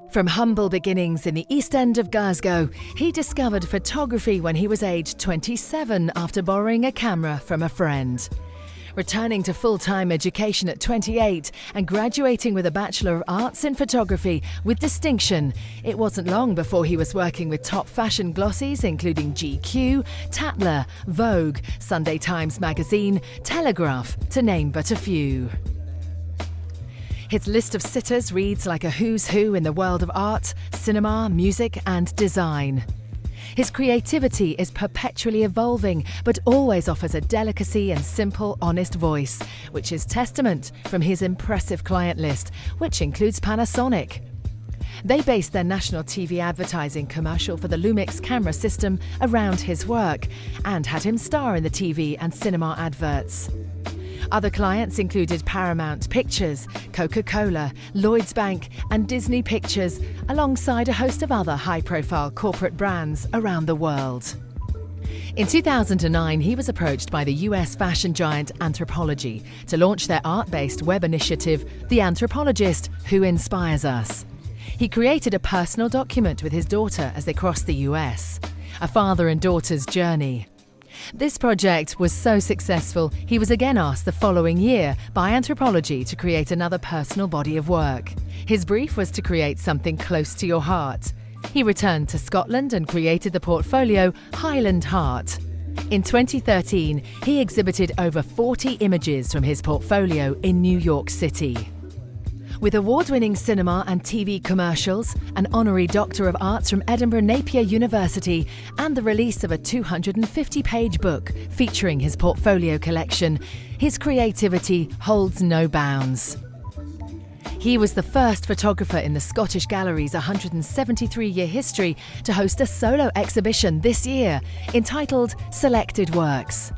From humble beginnings in the East End of Glasgow, he discovered photography when he was aged 27 after borrowing a camera from a friend. Returning to full-time education at 28 and graduating with a Bachelor of Arts in Photography with distinction, it wasn't long before he was working with top fashion glossies including GQ, Tatler, Vogue, Sunday Times Magazine, Telegraph, to name but a few. His list of sitters reads like a who's who in the world of art, cinema, music and design. His creativity is perpetually evolving, but always offers a delicacy and simple, honest voice, which is testament from his impressive client list, which includes Panasonic. They based their national TV advertising commercial for the Lumix camera system around his work and had him star in the TV and cinema adverts. Other clients included Paramount Pictures, Coca-Cola, Lloyds Bank and Disney Pictures, alongside a host of other high-profile corporate brands around the world. In 2009, he was approached by the US fashion giant Anthropologie to launch their art-based web initiative, The Anthropologist Who Inspires Us. He created a personal document with his daughter as they crossed the US, a father and daughter's journey. This project was so successful, he was again asked the following year by Anthropologie to create another personal body of work. His brief was to create something close to your heart. He returned to Scotland and created the portfolio Highland Heart. In 2013, he exhibited over 40 images from his portfolio in New York City. With award-winning cinema and TV commercials, an honorary Doctor of Arts from Edinburgh Napier University, and the release of a 250-page book featuring his portfolio collection, his creativity holds no bounds. He was the first photographer in the Scottish Gallery's 173-year history to host a solo exhibition this year, entitled Selected Works.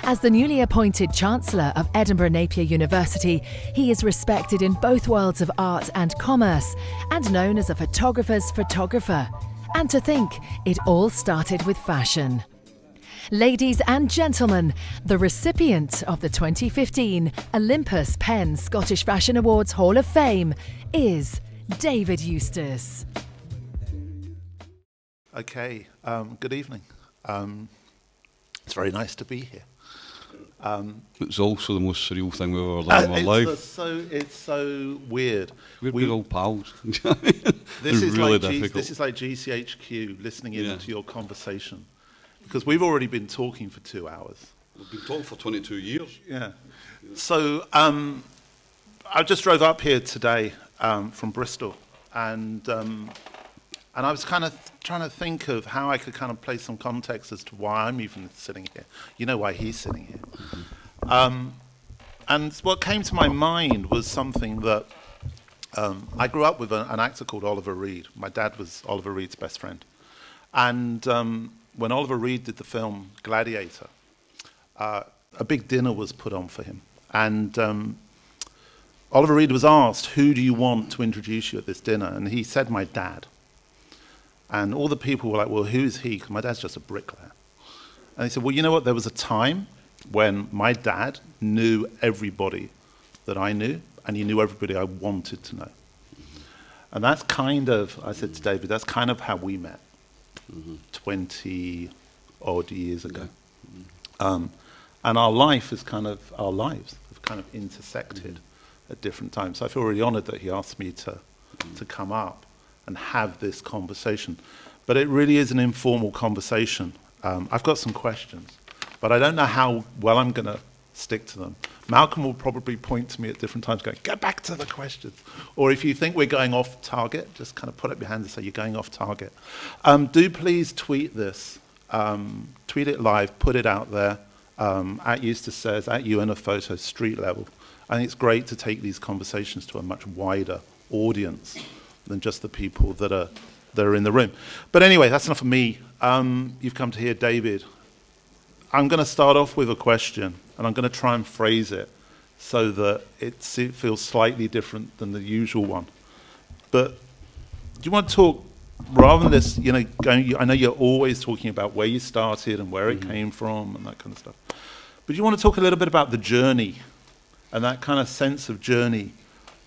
As the newly appointed Chancellor of Edinburgh Napier University, he is respected in both worlds of art and commerce, and known as a photographer's photographer. And to think, it all started with fashion. Ladies and gentlemen, the recipient of the 2015 Olympus Pen Scottish Fashion Awards Hall of Fame is David Eustace. Okay, good evening. It's very nice to be here. It's also the most surreal thing we've ever done in our life. It's so weird. We're all pals. This is really like difficult. This is like GCHQ listening in to your conversation, because we've already been talking for 2 hours. We've been talking for 22 years. Yeah. So I just drove up here today from Bristol, and I was kind of trying to think of how I could kind of place some context as to why I'm even sitting here. You know why he's sitting here. And what came to my mind was something that I grew up with an actor called Oliver Reed. My dad was Oliver Reed's best friend. And when Oliver Reed did the film Gladiator, a big dinner was put on for him. And Oliver Reed was asked, who do you want to introduce you at this dinner? And he said, my dad. And all the people were like, well, who is he? Because my dad's just a bricklayer. And he said, well, you know what? There was a time when my dad knew everybody that I knew, and he knew everybody I wanted to know. And that's kind of, I said to David, that's kind of how we met 20-odd years ago. And our lives have kind of intersected at different times. So I feel really honored that he asked me to come up and have this conversation. But it really is an informal conversation. I've got some questions, but I don't know how well I'm going to stick to them. Malcolm will probably point to me at different times going, get back to the questions. Or if you think we're going off target, just kind of put up your hand and say you're going off target. Do please tweet this. Tweet it live, put it out there. At Eustace Says, at UNAPhoto, street level. I think it's great to take these conversations to a much wider audience than just the people that are in the room. But anyway, that's enough of me. You've come to hear David. I'm going to start off with a question, and I'm going to try and phrase it so that it feels slightly different than the usual one. But do you want to talk, rather than this, I know you're always talking about where you started and where it came from and that kind of stuff. But do you want to talk a little bit about the journey and that kind of sense of journey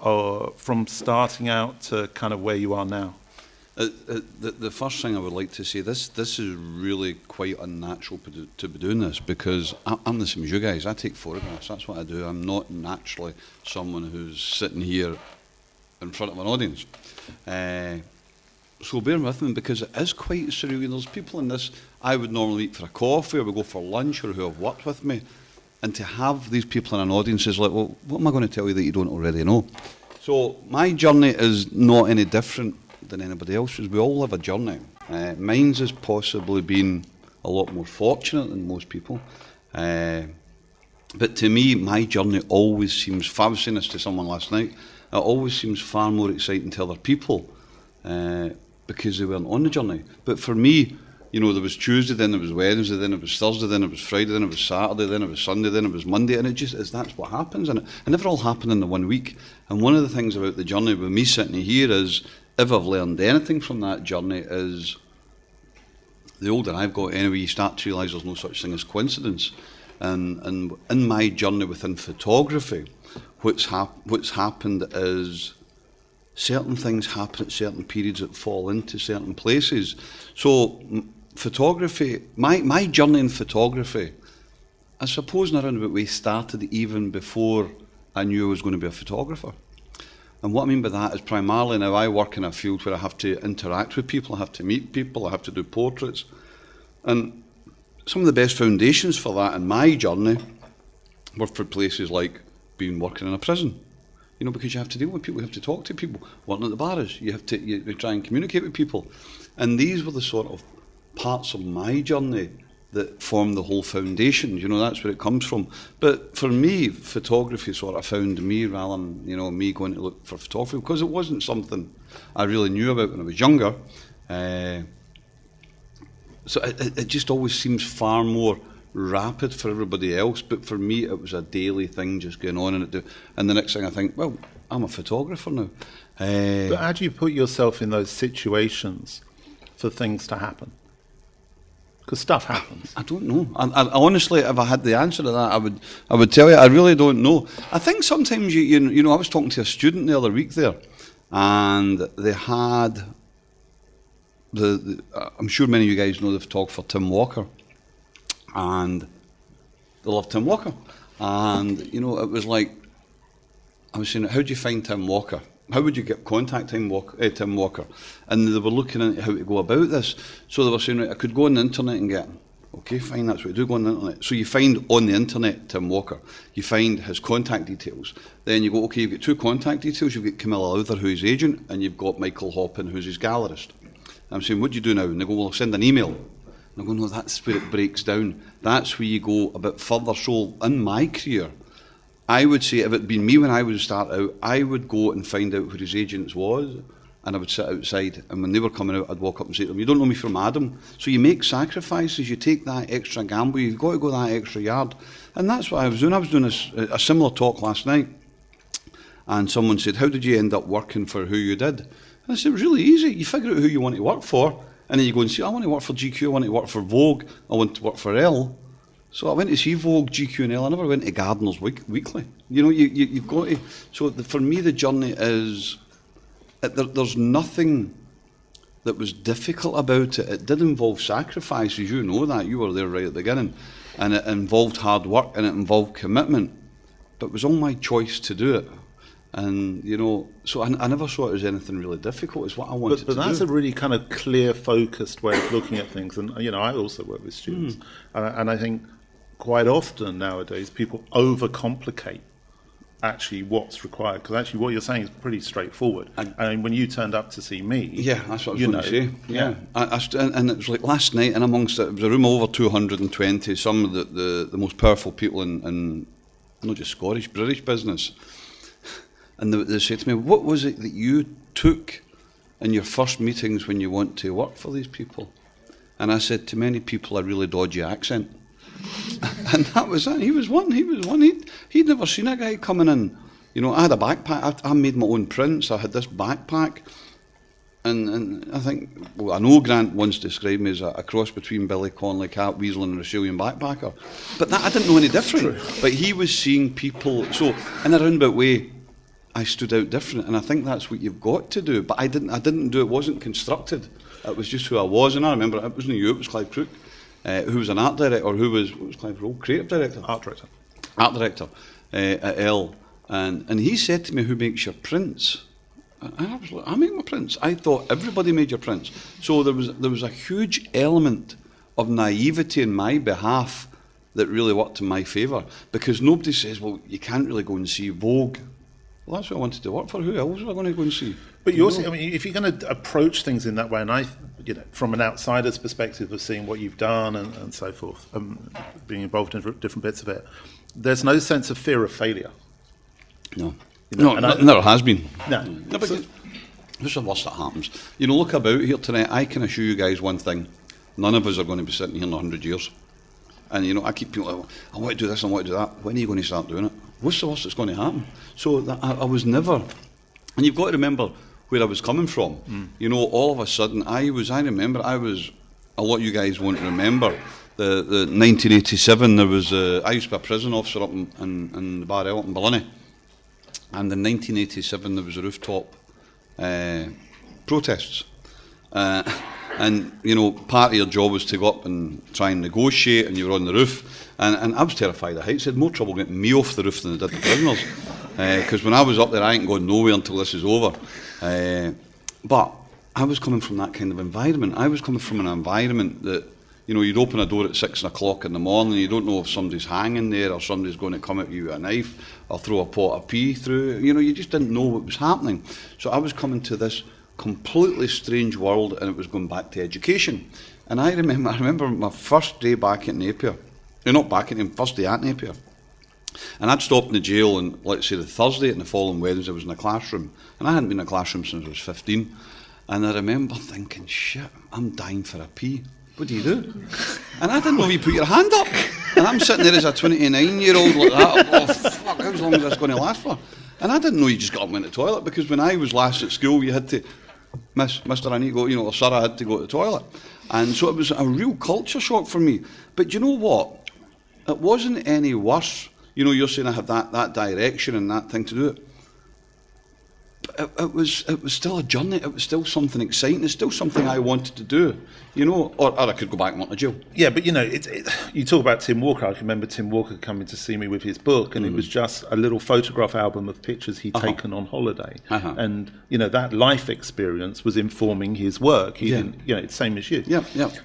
from starting out to kind of where you are now? The first thing I would like to say, this is really quite unnatural to be doing this, because I'm the same as you guys. I take photographs. That's what I do. I'm not naturally someone who's sitting here in front of an audience. So bear with me, because it is quite surreal. There's people in this I would normally eat for a coffee or we go for lunch, or who have worked with me, and to have these people in an audience is like, well, what am I going to tell you that you don't already know? So my journey is not any different than anybody else's. We all have a journey. Mine's has possibly been a lot more fortunate than most people. But to me, my journey always seems, if I was saying this to someone last night, it always seems far more exciting to other people because they weren't on the journey. But for me, you know, there was Tuesday, then there was Wednesday, then it was Thursday, then it was Friday, then it was Saturday, then it was Sunday, then it was Monday, and it just is, that's what happens. And it never all happened in the 1 week. And one of the things about the journey with me sitting here is, if I've learned anything from that journey, is the older I've got anyway, you start to realise there's no such thing as coincidence. And in my journey within photography, what's happened is certain things happen at certain periods that fall into certain places. So photography, my journey in photography, I suppose in a roundabout way started even before I knew I was going to be a photographer. And what I mean by that is, primarily now I work in a field where I have to interact with people, I have to meet people, I have to do portraits. And some of the best foundations for that in my journey were for places like working in a prison. You know, because you have to deal with people, you have to talk to people. Working at the bars, you try and communicate with people. And these were the sort of parts of my journey that form the whole foundation. You know, that's where it comes from. But for me, photography sort of found me rather than, you know, me going to look for photography, because it wasn't something I really knew about when I was younger. So it just always seems far more rapid for everybody else, but for me it was a daily thing just going on, and the next thing I think, well, I'm a photographer now. But how do you put yourself in those situations for things to happen? Because stuff happens. I don't know. I honestly, if I had the answer to that, I would tell you. I really don't know. I think sometimes you know, I was talking to a student the other week there, and they had I'm sure many of you guys know the photographer Tim Walker, and they love Tim Walker. And you know, it was like, I was saying, how do you find Tim Walker? How would you contact Tim Walker? And they were looking at how to go about this. So they were saying, right, I could go on the internet and get, okay, fine, that's what you do, go on the internet. So you find on the internet Tim Walker, you find his contact details. Then you go, okay, you've got two contact details, you've got Camilla Lowther, who's his agent, and you've got Michael Hoppin, who's his gallerist. And I'm saying, what do you do now? And they go, well, I'll send an email. And I go, no, that's where it breaks down. That's where you go a bit further. So in my career, I would say, if it had been me when I would start out, I would go and find out who his agents was, and I would sit outside, and when they were coming out, I'd walk up and say to them, you don't know me from Adam. So you make sacrifices, you take that extra gamble, you've got to go that extra yard. And that's what I was doing. I was doing a similar talk last night, and someone said, how did you end up working for who you did? And I said, it was really easy. You figure out who you want to work for, and then you go and say, I want to work for GQ, I want to work for Vogue, I want to work for Elle. So I went to see Vogue, GQ and Elle. I never went to Gardeners Weekly. You know, you've got to... So for me, the journey is... There's nothing that was difficult about it. It did involve sacrifices, you know that. You were there right at the beginning. And it involved hard work and it involved commitment. But it was all my choice to do it. And, you know, so I never saw it as anything really difficult. It's what I wanted to do. But that's a really kind of clear, focused way of looking at things. And, you know, I also work with students. And I think quite often nowadays people overcomplicate actually what's required, because actually what you're saying is pretty straightforward. And when you turned up to see me, yeah, that's what I was going to say. Yeah, and it was like last night, and amongst it was a room of over 220. Some of the most powerful people in not just Scottish, British business, and they said to me, "What was it that you took in your first meetings when you want to work for these people?" And I said, to many people, a really dodgy accent. And that was it. He was one. He'd never seen a guy coming in. You know, I had a backpack. I made my own prints. I had this backpack. And I think, well, I know Grant once described me as a cross between Billy Connolly, Cat Weasel and an Australian backpacker. But that, I didn't know any different. But he was seeing people. So, in a roundabout way, I stood out different, and I think that's what you've got to do. But I didn't do it. Wasn't constructed. It was just who I was, and I remember it wasn't you. It was Clive Crook, who was an art director, or what was Clive's role? Creative director, Art director. Art director at Elle, and he said to me, "Who makes your prints?" And I was like, "I make my prints." I thought everybody made your prints. So there was a huge element of naivety in my behalf that really worked in my favour, because nobody says, "Well, you can't really go and see Vogue." Well, that's what I wanted to work for. Who else was I going to go and see? But you also, I mean, if you're going to approach things in that way, and from an outsider's perspective of seeing what you've done and so forth, being involved in different bits of it, there's no sense of fear of failure. No. No, Never has been. No. But this is the worst that happens. Look about here tonight, I can assure you guys one thing. None of us are going to be sitting here in 100 years. And, I keep people like, I want to do this, I want to do that. When are you going to start doing it? What's the worst that's going to happen? So I was never... And you've got to remember where I was coming from. All of a sudden, a lot of you guys won't remember, the 1987, there was, I used to be a prison officer up in Barrel in Ballinny. And in 1987, there was a rooftop protests. And, part of your job was to go up and try and negotiate, and you were on the roof. And I was terrified of heights. They had more trouble getting me off the roof than they did the prisoners. Because when I was up there, I ain't going nowhere until this is over. But I was coming from that kind of environment. I was coming from an environment that, you'd open a door at 6 o'clock in the morning, you don't know if somebody's hanging there or somebody's going to come at you with a knife or throw a pot of pea through. You just didn't know what was happening. So I was coming to this completely strange world, and it was going back to education. And I remember my first day back at Napier. Not back at Napier, first day at Napier. And I'd stopped in the jail, and let's say the Thursday and the following Wednesday I was in a classroom. And I hadn't been in a classroom since I was 15. And I remember thinking, shit, I'm dying for a pee. What do you do? And I didn't know if you put your hand up. And I'm sitting there as a 29-year-old like that. Oh, fuck, how long is this going to last for? And I didn't know you just got up and went to the toilet, because when I was last at school, you had to, Mister, I need to go, or Sir, I had to go to the toilet. And so it was a real culture shock for me. But you know what? It wasn't any worse. You're saying I had that direction and that thing to do it. It was still a journey. It was still something exciting. It's still something I wanted to do, or I could go back and want to jail. Yeah, but you talk about Tim Walker. I can remember Tim Walker coming to see me with his book, and it was just a little photograph album of pictures he'd taken on holiday. And that life experience was informing his work. He didn't, it's same as you. Yeah.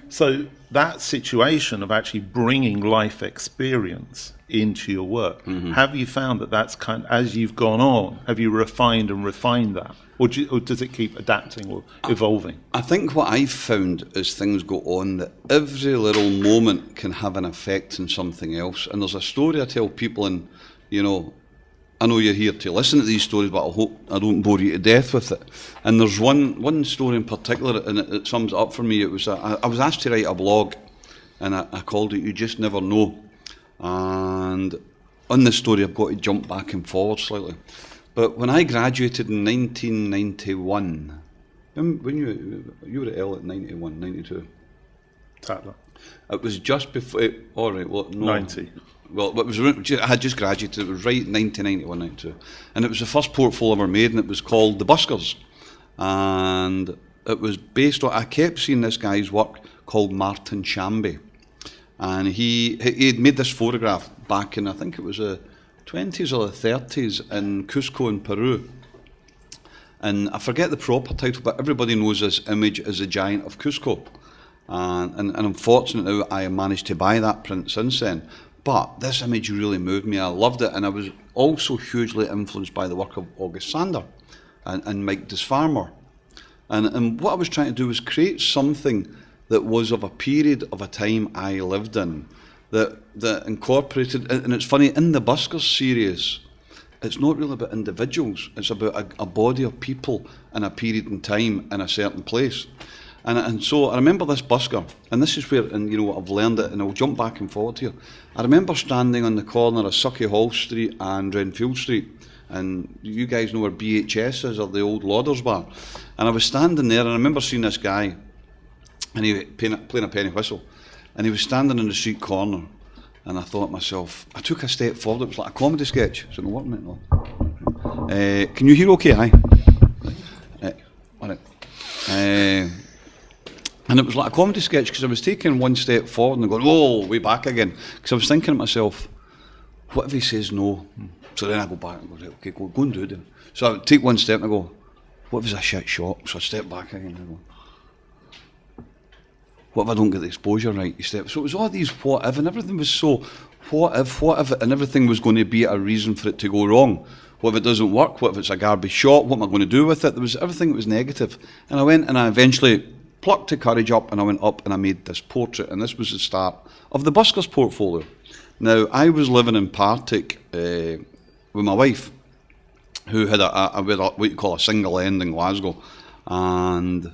So that situation of actually bringing life experience into your work, have you found that that's as you've gone on, have you refined that, or does it keep adapting or evolving? I think what I've found as things go on, that every little moment can have an effect on something else. And there's a story I tell people, and I know you're here to listen to these stories, but I hope I don't bore you to death with it. And there's one story in particular, and it sums it up for me. It was I was asked to write a blog, and I called it "You Just Never Know." And on this story, I've got to jump back and forward slightly. But when I graduated in 1991, when you were at Elle at 91, 92? Tatler. It was just before. All right, well, no. 90. Well, I had just graduated. It was right 1991, 92, and it was the first portfolio I ever made, and it was called The Buskers, and it was based on. I kept seeing this guy's work called Martin Shamby. And he had made this photograph back in, I think it was the 20s or the 30s in Cusco in Peru. And I forget the proper title, but everybody knows this image as the Giant of Cusco. And unfortunately, I managed to buy that print since then. But this image really moved me. I loved it. And I was also hugely influenced by the work of August Sander and Mike Disfarmer. And what I was trying to do was create something that was of a period of a time I lived in, that incorporated, and it's funny, in the Buskers series, it's not really about individuals, it's about a body of people in a period in time in a certain place. And so I remember this busker, and this is where, and I've learned it, and I'll jump back and forward here. I remember standing on the corner of Sucky Hall Street and Renfield Street, and you guys know where BHS is, or the old Lauders bar. And I was standing there, and I remember seeing this guy, and he was playing a penny whistle, and he was standing in the street corner, and I thought to myself, I took a step forward, it was like a comedy sketch, so no, wasn't it? No. Can you hear okay? Aye. All right. And it was like a comedy sketch because I was taking one step forward and going, oh, way back again. Because I was thinking to myself, what if he says no? So then I go back and go, right, okay, go and do it then. So I would take one step and I go, what if it's a shit shot? So I step back again and I go, what if I don't get the exposure right? You step. So it was all these what if, and everything was so what if, and everything was going to be a reason for it to go wrong. What if it doesn't work? What if it's a garbage shot? What am I going to do with it? There was everything that was negative. And I went and I eventually plucked the courage up and I went up and I made this portrait, and this was the start of the Buskers portfolio. Now, I was living in Partick with my wife, who had what you call a single end in Glasgow, and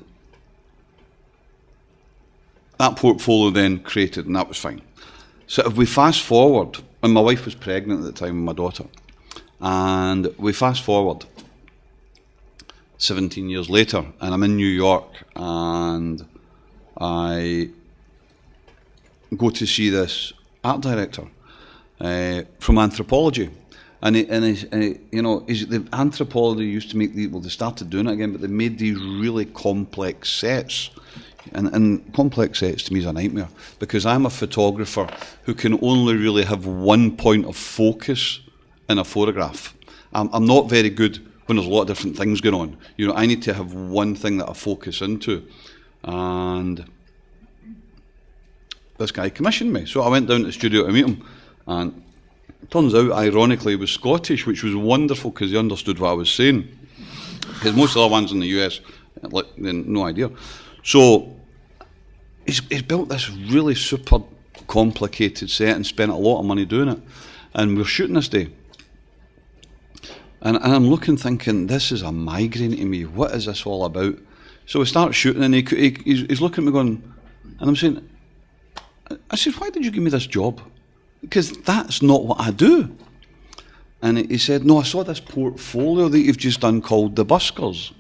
that portfolio then created, and that was fine. So if we fast forward, and my wife was pregnant at the time with my daughter, and we fast forward 17 years later, and I'm in New York, and I go to see this art director from Anthropology, and the Anthropology used to make they started doing it again, but they made these really complex sets, and complex sets to me is a nightmare because I'm a photographer who can only really have one point of focus in a photograph. I'm not very good when there's a lot of different things going on. You know, I need to have one thing that I focus into. And this guy commissioned me. So I went down to the studio to meet him. And it turns out, ironically, he was Scottish, which was wonderful because he understood what I was saying. Because most of the other ones in the US, no idea. So he's built this really super complicated set and spent a lot of money doing it. And we're shooting this day. And I'm looking, thinking, this is a migraine to me. What is this all about? So we start shooting, and he's looking at me going, and I'm saying, I said, why did you give me this job? Because that's not what I do. And he said, no, I saw this portfolio that you've just done called The Buskers.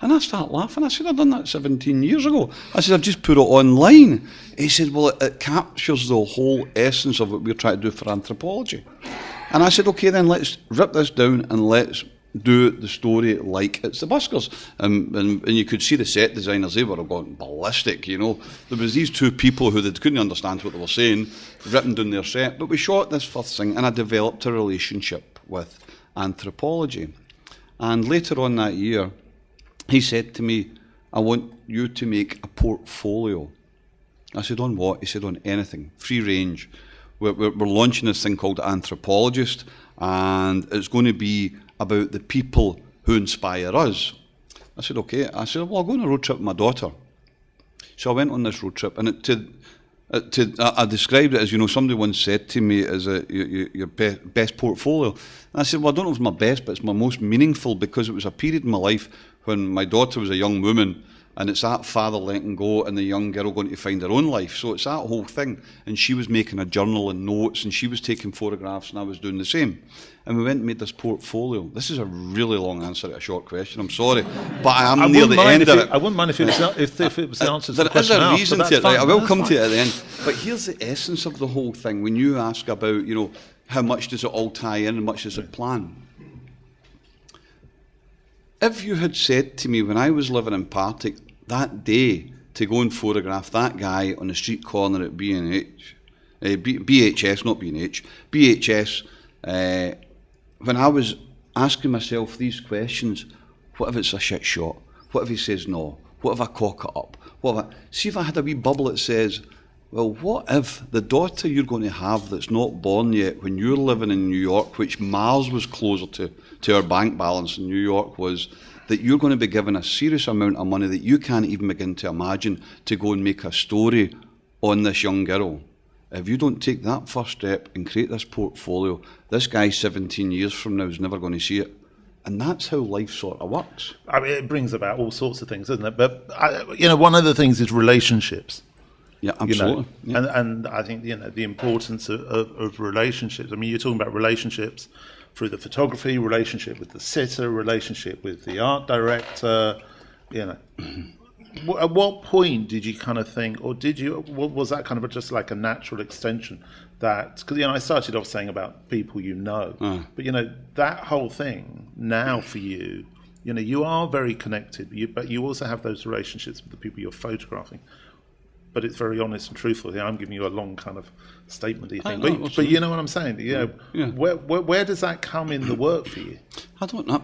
And I start laughing. I said, I've done that 17 years ago. I said, I've just put it online. He said, well, it captures the whole essence of what we're trying to do for Anthropology. And I said, okay, then let's rip this down and let's do the story like it's the Buskers. And you could see the set designers, they were going ballistic, you know. There was these two people who they couldn't understand what they were saying, ripping down their set. But we shot this first thing, and I developed a relationship with Anthropology. And later on that year, he said to me, I want you to make a portfolio. I said, on what? He said, on anything, free range. We're launching this thing called Anthropologist, and it's going to be about the people who inspire us. I said, okay. I said, well, I'll go on a road trip with my daughter. So I went on this road trip, and I described it as, you know, somebody once said to me, as your best portfolio. And I said, well, I don't know if it's my best, but it's my most meaningful, because it was a period in my life when my daughter was a young woman, and it's that father letting go and the young girl going to find her own life. So it's that whole thing. And she was making a journal and notes, and she was taking photographs, and I was doing the same. And we went and made this portfolio. This is a really long answer to a short question. I'm sorry, but I am near the end of it. I wouldn't mind if it was the answer to the there question. There is a reason to it. Right? I will come to it at the end. Fine. But here's the essence of the whole thing. When you ask about, you know, how much does it all tie in and how much does it plan? If you had said to me when I was living in Partick that day to go and photograph that guy on the street corner at BHS, not B&H, BHS, when I was asking myself these questions, what if it's a shit shot? What if he says no? What if I cock it up? See if I had a wee bubble that says, well, what if the daughter you're going to have that's not born yet, when you're living in New York, which Mars was closer to our bank balance in New York, was that you're going to be given a serious amount of money that you can't even begin to imagine to go and make a story on this young girl. If you don't take that first step and create this portfolio, this guy 17 years from now is never going to see it. And that's how life sort of works. I mean, it brings about all sorts of things, doesn't it? But, one of the things is relationships. Yeah, absolutely. You know? Yeah. And I think, the importance of relationships. I mean, you're talking about relationships through the photography, relationship with the sitter, relationship with the art director, at what point did you kind of think, or was that kind of just like a natural extension that, because, I started off saying about people but, that whole thing now for you, you are very connected, but you also have those relationships with the people you're photographing. But it's very honest and truthful. I'm giving you a long kind of statement-y thing. But you know what I'm saying? Where does that come in the work for you? I don't know.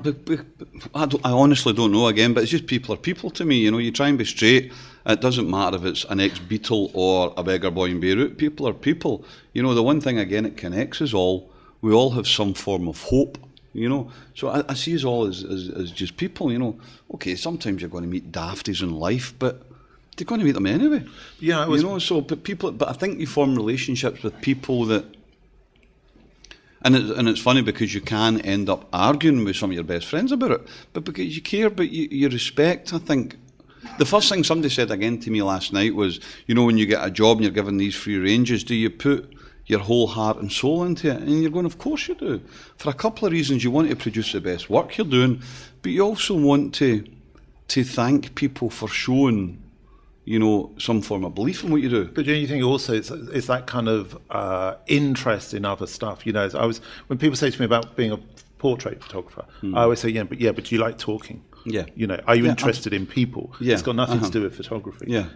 I honestly don't know again, but it's just people are people to me. You try and be straight. It doesn't matter if it's an ex-Beatle or a beggar boy in Beirut. People are people. The one thing, again, it connects us all. We all have some form of hope. So I see us all as just people. Okay, sometimes you're going to meet dafties in life, but you're going to meet them anyway. Yeah, but I think you form relationships with people that, and it's funny because you can end up arguing with some of your best friends about it, but because you care, but you respect. I think the first thing somebody said again to me last night was, when you get a job and you're given these free ranges, do you put your whole heart and soul into it? And you're going, of course you do. For a couple of reasons. You want to produce the best work you're doing, but you also want to thank people for showing some form of belief in what you do. But do you think also it's that kind of interest in other stuff? When people say to me about being a portrait photographer, I always say, but do you like talking? Yeah. Are you interested in people? Yeah. It's got nothing to do with photography. Yeah.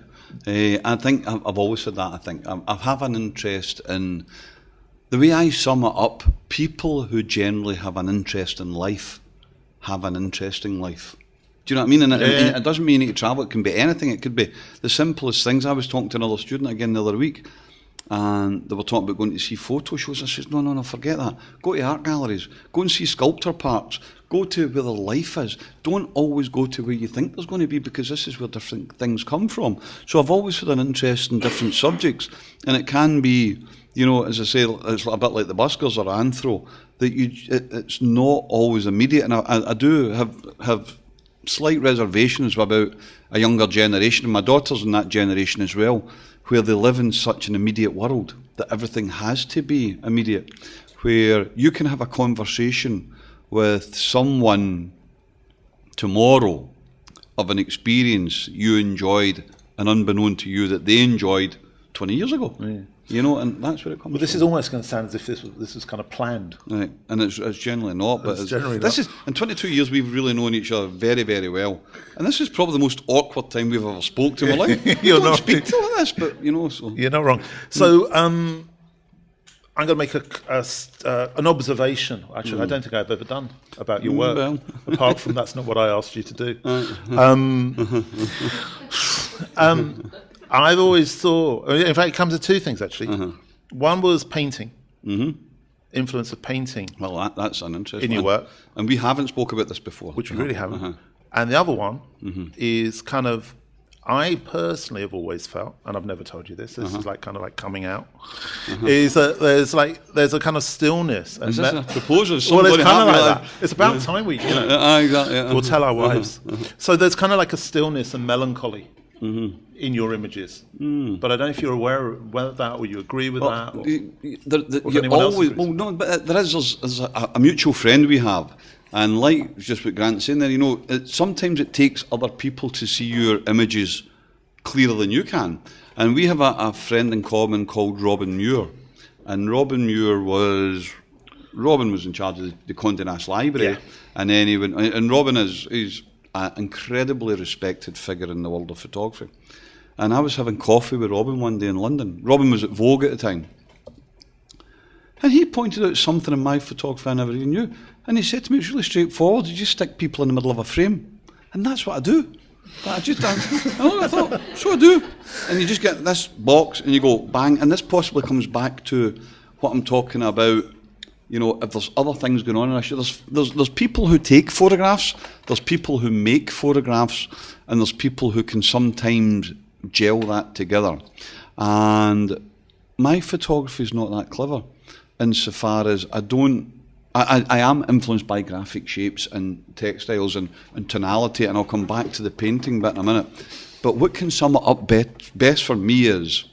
I think I've always said that. I think I have an interest in, the way I sum it up, people who generally have an interest in life have an interesting life. Do you know what I mean? And it doesn't mean you need to travel. It can be anything. It could be the simplest things. I was talking to another student again the other week, and they were talking about going to see photo shows. I said, no, forget that. Go to art galleries. Go and see sculptor parks. Go to where their life is. Don't always go to where you think there's going to be, because this is where different things come from. So I've always had an interest in different subjects, and it can be, as I say, it's a bit like the buskers or anthro, that it's not always immediate. And I do have slight reservations about a younger generation, and my daughter's in that generation as well, where they live in such an immediate world that everything has to be immediate, where you can have a conversation with someone tomorrow of an experience you enjoyed and unbeknown to you that they enjoyed 20 years ago. Yeah. And that's where it comes from. This is almost going to sound as if this was kind of planned. Right, and it's generally not. But it's generally not. In 22 years, we've really known each other very, very well. And this is probably the most awkward time we've ever spoke to in my life. You don't speak to like this, but, so. You're not wrong. So, I'm going to make an observation. Actually, I don't think I've ever done about your work. Well. Apart from that's not what I asked you to do. I've always thought, in fact, it comes to two things, actually. One was painting, influence of painting. Well, that's an interesting in your work. And we haven't spoke about this before. Which we really haven't. And the other one is kind of, I personally have always felt, and I've never told you this, this is kind of like coming out, is that there's a kind of stillness. Is this a proposal? Well, it's kind of like that. It's about time we, exactly, we'll tell our wives. So there's kind of like a stillness and melancholy in your images, but I don't know if you're aware of that, or you agree with that. Or you always, but there's a mutual friend we have, and like just what Grant's saying there, sometimes it takes other people to see your images clearer than you can. And we have a friend in common called Robin Muir, and Robin was in charge of the Condé Nast Library, and then he went. And Robin is an incredibly respected figure in the world of photography. And I was having coffee with Robin one day in London. Robin was at Vogue at the time. And he pointed out something in my photography I never even knew. And he said to me, it's really straightforward. You just stick people in the middle of a frame. And that's what I do. I thought, so I do. And you just get this box and you go, bang. And this possibly comes back to what I'm talking about. If there's other things going on in a shoot, there's people who take photographs, there's people who make photographs, and there's people who can sometimes gel that together. And my photography is not that clever, insofar as I am influenced by graphic shapes and textiles and tonality, and I'll come back to the painting bit in a minute. But what can sum it up best for me is,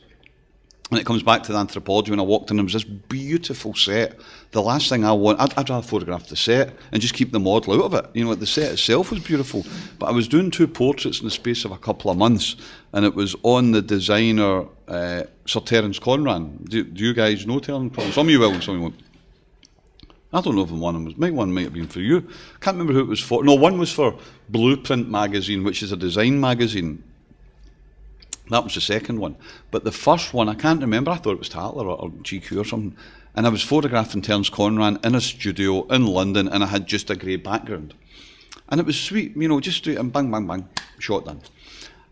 And it comes back to the anthropology. When I walked in, there was this beautiful set. The last thing I want, I'd rather photograph the set and just keep the model out of it. You know, the set itself was beautiful. But I was doing 2 portraits in the space of a couple of months, and it was on the designer, Sir Terence Conran. Do you guys know Terence Conran? Some of you will, and some of you won't. I don't know if one might have been for you. Can't remember who it was for. No, one was for Blueprint magazine, which is a design magazine. That was the second one. But the first one, I can't remember. I thought it was Tatler or GQ or something. And I was photographing Terence Conran in a studio in London, and I had just a grey background. And it was sweet, you know, just straight and bang, bang, bang, shot done.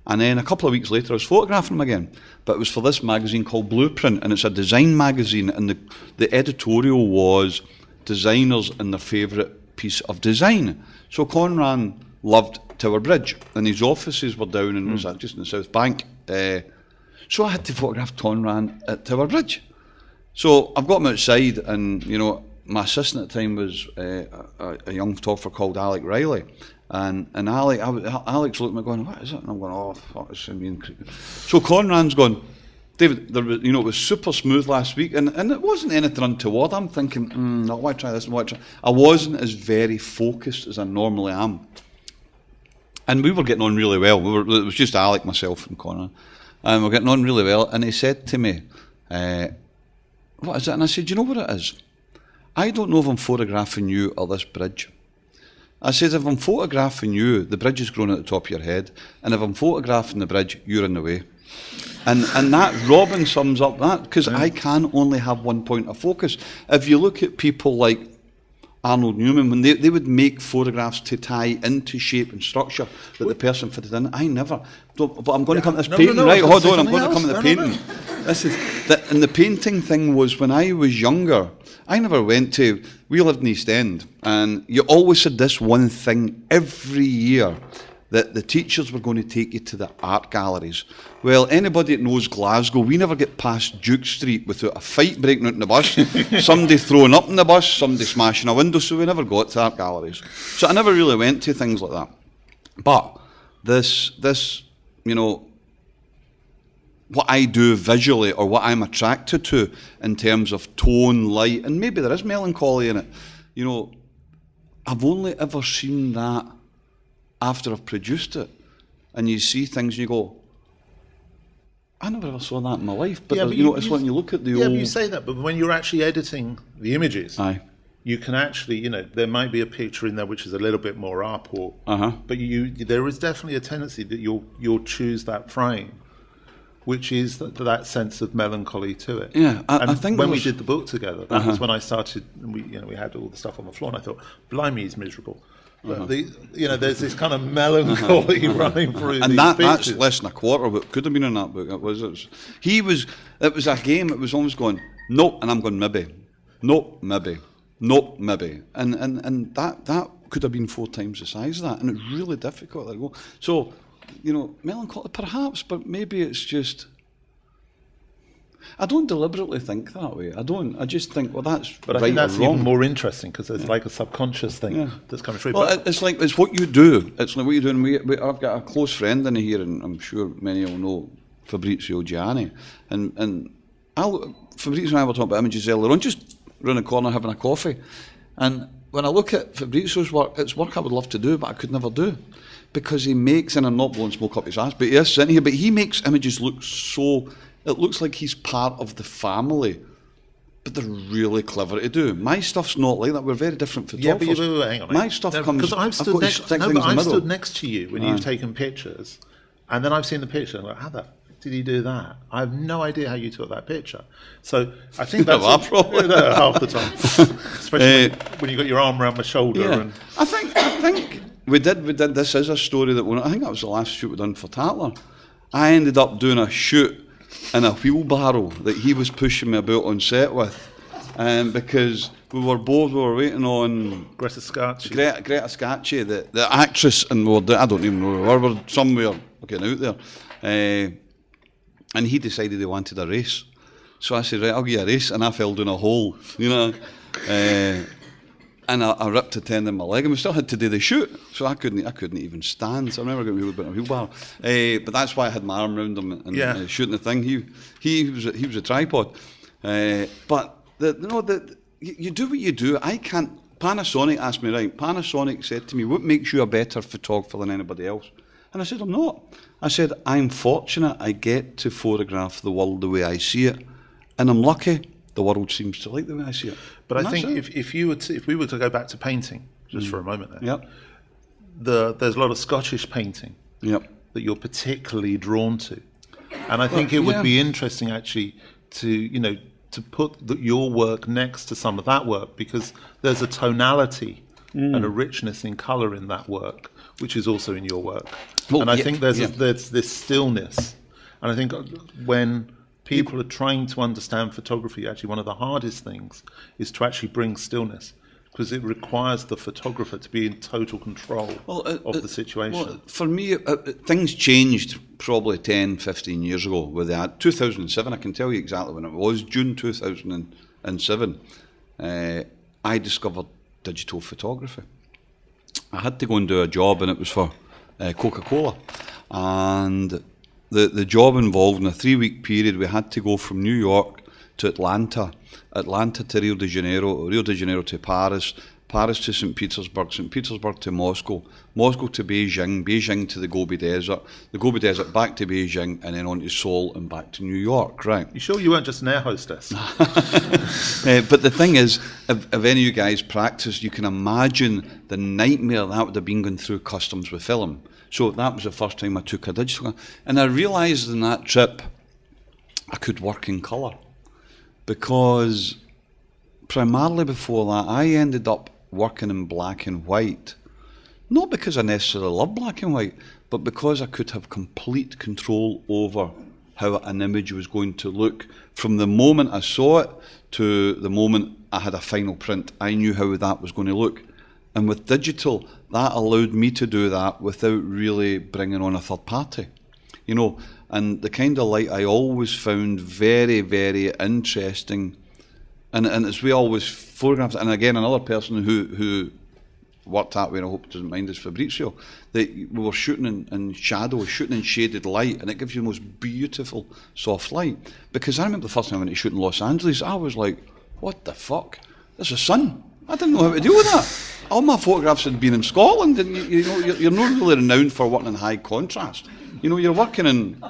And then a couple of weeks later, I was photographing him again. But it was for this magazine called Blueprint, and it's a design magazine, and the editorial was designers and their favourite piece of design. So Conran loved Tower Bridge, and his offices were down in, was that just in the South Bank. So I had to photograph Conran at Tower Bridge. So I've got him outside, and you know, my assistant at the time was a young photographer called Alec Riley, and Alex looked at me going, "What is it?" And I'm going, "Oh, fuck, it's mean." So Conran's gone, "David, you know, it was super smooth last week, and it wasn't anything untoward." I'm thinking, I want to try this, I wasn't as very focused as I normally am. And we were getting on really well. It was just Alec, myself, and Conran. And we were getting on really well. And he said to me, "What is it?" And I said, "You know what it is? I don't know if I'm photographing you or this bridge." I said, "If I'm photographing you, the bridge is growing at the top of your head. And if I'm photographing the bridge, you're in the way." And that, Robin sums up that, because I can only have one point of focus. If you look at people like Arnold Newman, when they would make photographs to tie into shape and structure that the person fitted in, I never. But I'm going to come to this painting, right? Hold on, I'm going to come to the painting. This is and the painting thing was when I was younger. I never went to. We lived in East End, and you always had this one thing every year, that the teachers were going to take you to the art galleries. Well, anybody that knows Glasgow, we never get past Duke Street without a fight breaking out in the bus, somebody throwing up in the bus, somebody smashing a window, so we never got to art galleries. So I never really went to things like that. But this, you know, what I do visually, or what I'm attracted to in terms of tone, light, and maybe there is melancholy in it, you know, I've only ever seen that after I've produced it, and you see things and you go, I never ever saw that in my life. But, but you know, it's when you look at the old... Yeah, but you say that, but when you're actually editing the images, Aye. you can actually, you know, there might be a picture in there which is a little bit more up, or but there is definitely a tendency that you'll choose that frame, which is that sense of melancholy to it. Yeah, I think when we did the book together, that was when I started. And we had all the stuff on the floor, and I thought, "Blimey, he's miserable." But there's this kind of melancholy running through and these that's pictures. less than a quarter of what could have been in that book. It was a game. It was almost going, nope, and I'm going, maybe, nope, maybe, nope, maybe, and that could have been 4 times the size of that, and it's really difficult to go. So, you know, melancholy perhaps, but maybe it's just. I don't deliberately think that way. I don't. I just think, well, that's but I right think that's or wrong. even more interesting because there's like a subconscious thing that's coming through. Well, it's what you do. It's like what you do. And I've got a close friend in here, and I'm sure many will know Fabrizio Gianni. And Fabrizio and I were talking about images earlier on, just round the corner having a coffee. And when I look at Fabrizio's work, it's work I would love to do, but I could never do. Because he makes, and I'm not blowing smoke up his ass, but he is sitting here, but he makes images look so... It looks like he's part of the family, but they're really clever to do. My stuff's not like that. We're very different photographers. Yeah, but hang on. My stuff comes... Because I've stood next to you when you've taken pictures, and then I've seen the picture, and I'm like, how the f*** did he do that? I have no idea how you took that picture. So I think that's... probably. Half the time. Especially when you got your arm around my shoulder. Yeah. And I think we did. This is a story that I think that was the last shoot we done for Tatler. I ended up doing a shoot in a wheelbarrow that he was pushing me about on set with, because we were waiting on Greta Scacchi. Greta Scacchi, the actress, and I don't even know where we were somewhere getting out there, and he decided he wanted a race. So I said, right, I'll give you a race, and I fell down a hole, you know. And I ripped a tendon in my leg, and we still had to do the shoot, so I couldn't even stand. So I remember getting a wheelbarrow. But that's why I had my arm around him and shooting the thing. He was a tripod. But you do what you do. I can't. Panasonic asked me, right. Panasonic said to me, "What makes you a better photographer than anybody else?" And I said, "I'm not." I said, "I'm fortunate. I get to photograph the world the way I see it, and I'm lucky. The world seems to like the way I see it." But And I think that's it. if we were to go back to painting just for a moment there, Yep. there's a lot of Scottish painting Yep. that you're particularly drawn to, and I think it would be interesting actually to put your work next to some of that work, because there's a tonality and a richness in colour in that work, which is also in your work. Well, and I yeah, think there's yeah. there's this stillness, and I think when people are trying to understand photography, actually one of the hardest things is to actually bring stillness, because it requires the photographer to be in total control of the situation. Well, for me, things changed probably 10, 15 years ago with that. 2007, I can tell you exactly when it was, June 2007, I discovered digital photography. I had to go and do a job, and it was for Coca-Cola. And the job involved, in a 3-week period, we had to go from New York to Atlanta to Rio de Janeiro to Paris to St. Petersburg to Moscow to Beijing to the Gobi Desert back to Beijing, and then on to Seoul and back to New York, right? You sure you weren't just an air hostess? But the thing is, if any of you guys practice, you can imagine the nightmare that would have been going through customs with film. So that was the first time I took a digital, and I realised in that trip I could work in colour, because primarily before that I ended up working in black and white, not because I necessarily love black and white, but because I could have complete control over how an image was going to look. From the moment I saw it to the moment I had a final print, I knew how that was going to look. And with digital, that allowed me to do that without really bringing on a third party. And the kind of light I always found very, very interesting. And as we always photographed, and again, another person who worked that way, and I hope he doesn't mind, is Fabrizio, that we were shooting in shadow, shooting in shaded light, and it gives you the most beautiful soft light. Because I remember the first time I went to shoot in Los Angeles, I was like, what the fuck? There's a sun. I didn't know how to deal with that. All my photographs had been in Scotland, and you're not really renowned for working in high contrast. You're working in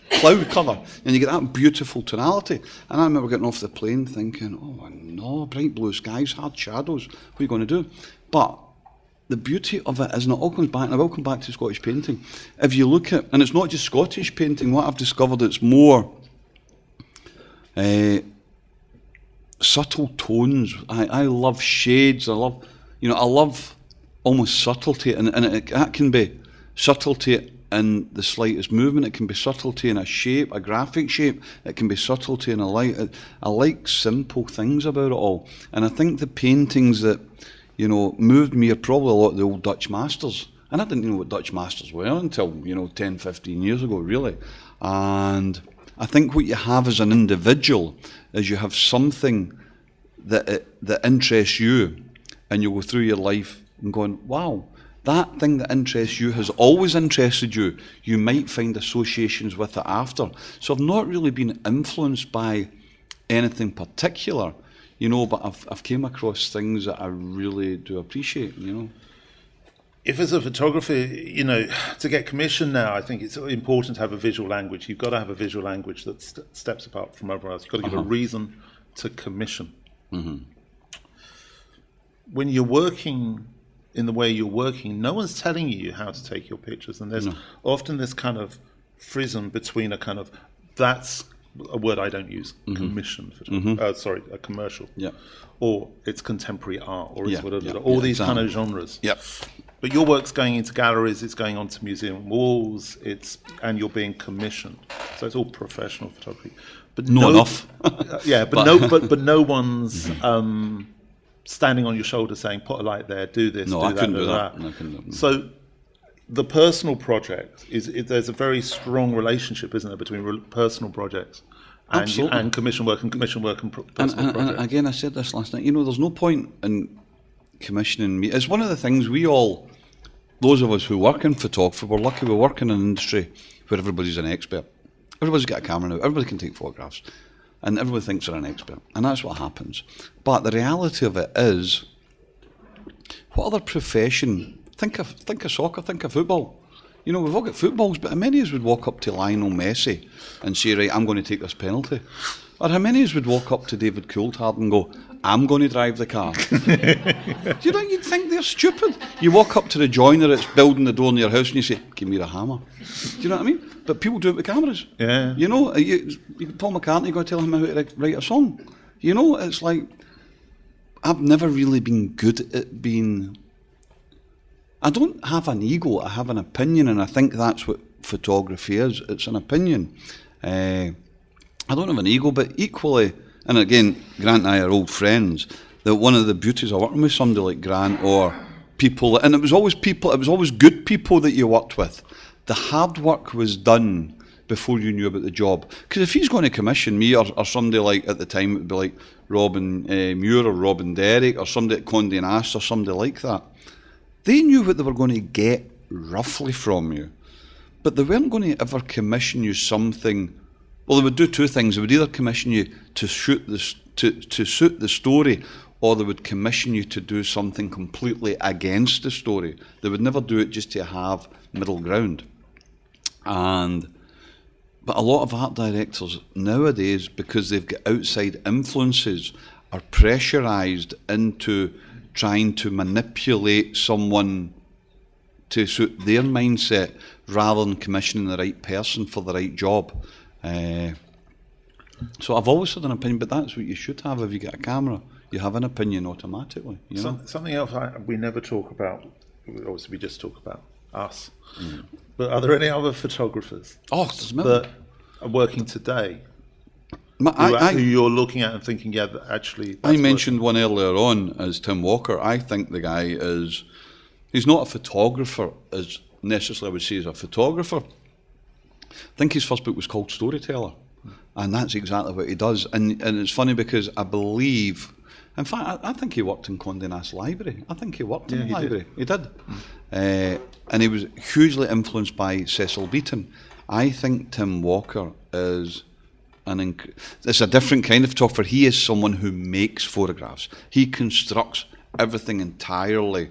cloud cover, and you get that beautiful tonality. And I remember getting off the plane thinking, oh no, bright blue skies, hard shadows, what are you going to do? But the beauty of it is, and it all comes back, and I will come back to Scottish painting. If you look at, and it's not just Scottish painting, what I've discovered, it's more subtle tones. I love shades. I love almost subtlety, and that can be subtlety in the slightest movement. It can be subtlety in a shape, a graphic shape. It can be subtlety in a light. I like simple things about it all, and I think the paintings that moved me are probably a lot of the old Dutch masters. And I didn't know what Dutch masters were until 10, 15 years ago, really. And I think what you have as an individual is you have something that interests you, and you go through your life and going, wow, that thing that interests you has always interested you. You might find associations with it after. So I've not really been influenced by anything particular, but I've came across things that I really do appreciate, If as a photographer, to get commissioned now, I think it's important to have a visual language. You've got to have a visual language that steps apart from everyone else. You've got to give a reason to commission. Mm-hmm. When you're working in the way you're working, no one's telling you how to take your pictures. And there's often this kind of frism between a kind of, that's a word I don't use, commission photography. A commercial. Yeah. Or it's contemporary art, or it's all these kind of genres. Yep. But your work's going into galleries, it's going onto museum walls, and you're being commissioned. So it's all professional photography. But not enough. but no one's standing on your shoulder saying, put a light there, do this, do that, do that. No, I couldn't do that. So the personal project there's a very strong relationship, isn't there, between personal projects and commission work and personal projects. And again, I said this last night. There's no point in commissioning me, it's one of the things we all, those of us who work in photography, we're lucky we work in an industry where everybody's an expert. Everybody's got a camera now, everybody can take photographs, and everybody thinks they're an expert, and that's what happens. But the reality of it is, what other profession, think of soccer, think of football. You know, we've all got footballs, but how many of us would walk up to Lionel Messi and say, right, I'm going to take this penalty? Or how many of us would walk up to David Coulthard and go, I'm going to drive the car? You know, you'd think they're stupid. You walk up to the joiner that's building the door in your house and you say, give me a hammer. Do you know what I mean? But people do it with cameras. Yeah. You know, Paul McCartney, you've got to tell him how to write a song. You know, it's like, I've never really been good at being... I don't have an ego, I have an opinion, and I think that's what photography is. It's an opinion. I don't have an ego, but equally, and again, Grant and I are old friends, that one of the beauties of working with somebody like Grant or people, and it was always good people that you worked with. The hard work was done before you knew about the job. Because if he's going to commission me or somebody like, at the time, it would be like Robin Muir or Robin Derrick or somebody at Condé Nast or somebody like that, they knew what they were going to get roughly from you. But they weren't going to ever commission you something. Well, they would do two things. They would either commission you to suit the story, or they would commission you to do something completely against the story. They would never do it just to have middle ground. But a lot of art directors nowadays, because they've got outside influences, are pressurised into trying to manipulate someone to suit their mindset rather than commissioning the right person for the right job. So I've always had an opinion, but that's what you should have if you get a camera. You have an opinion automatically. You know? Something else we never talk about, obviously we just talk about us, but are there any other photographers that are working today who you're looking at and thinking, yeah, actually... I mentioned one earlier on as Tim Walker. I think the guy he's not a photographer as necessarily I would say as a photographer. I think his first book was called Storyteller, and that's exactly what he does. And it's funny because I believe, in fact, I think he worked in Condé Nast Library. I think he worked in the library. He did. And he was hugely influenced by Cecil Beaton. I think Tim Walker is... it's a different kind of photographer. He is someone who makes photographs. He constructs everything entirely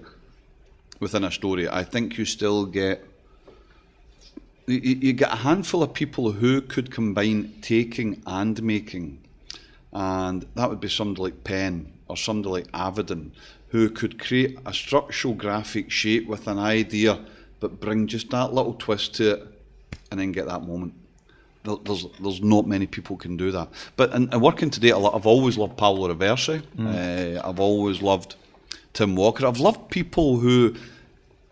within a story. I think you still get... You get a handful of people who could combine taking and making. And that would be somebody like Penn or somebody like Avedon, who could create a structural graphic shape with an idea, but bring just that little twist to it and then get that moment. There's not many people can do that. But in working today, I've always loved Paolo Roversi. I've always loved Tim Walker. I've loved people who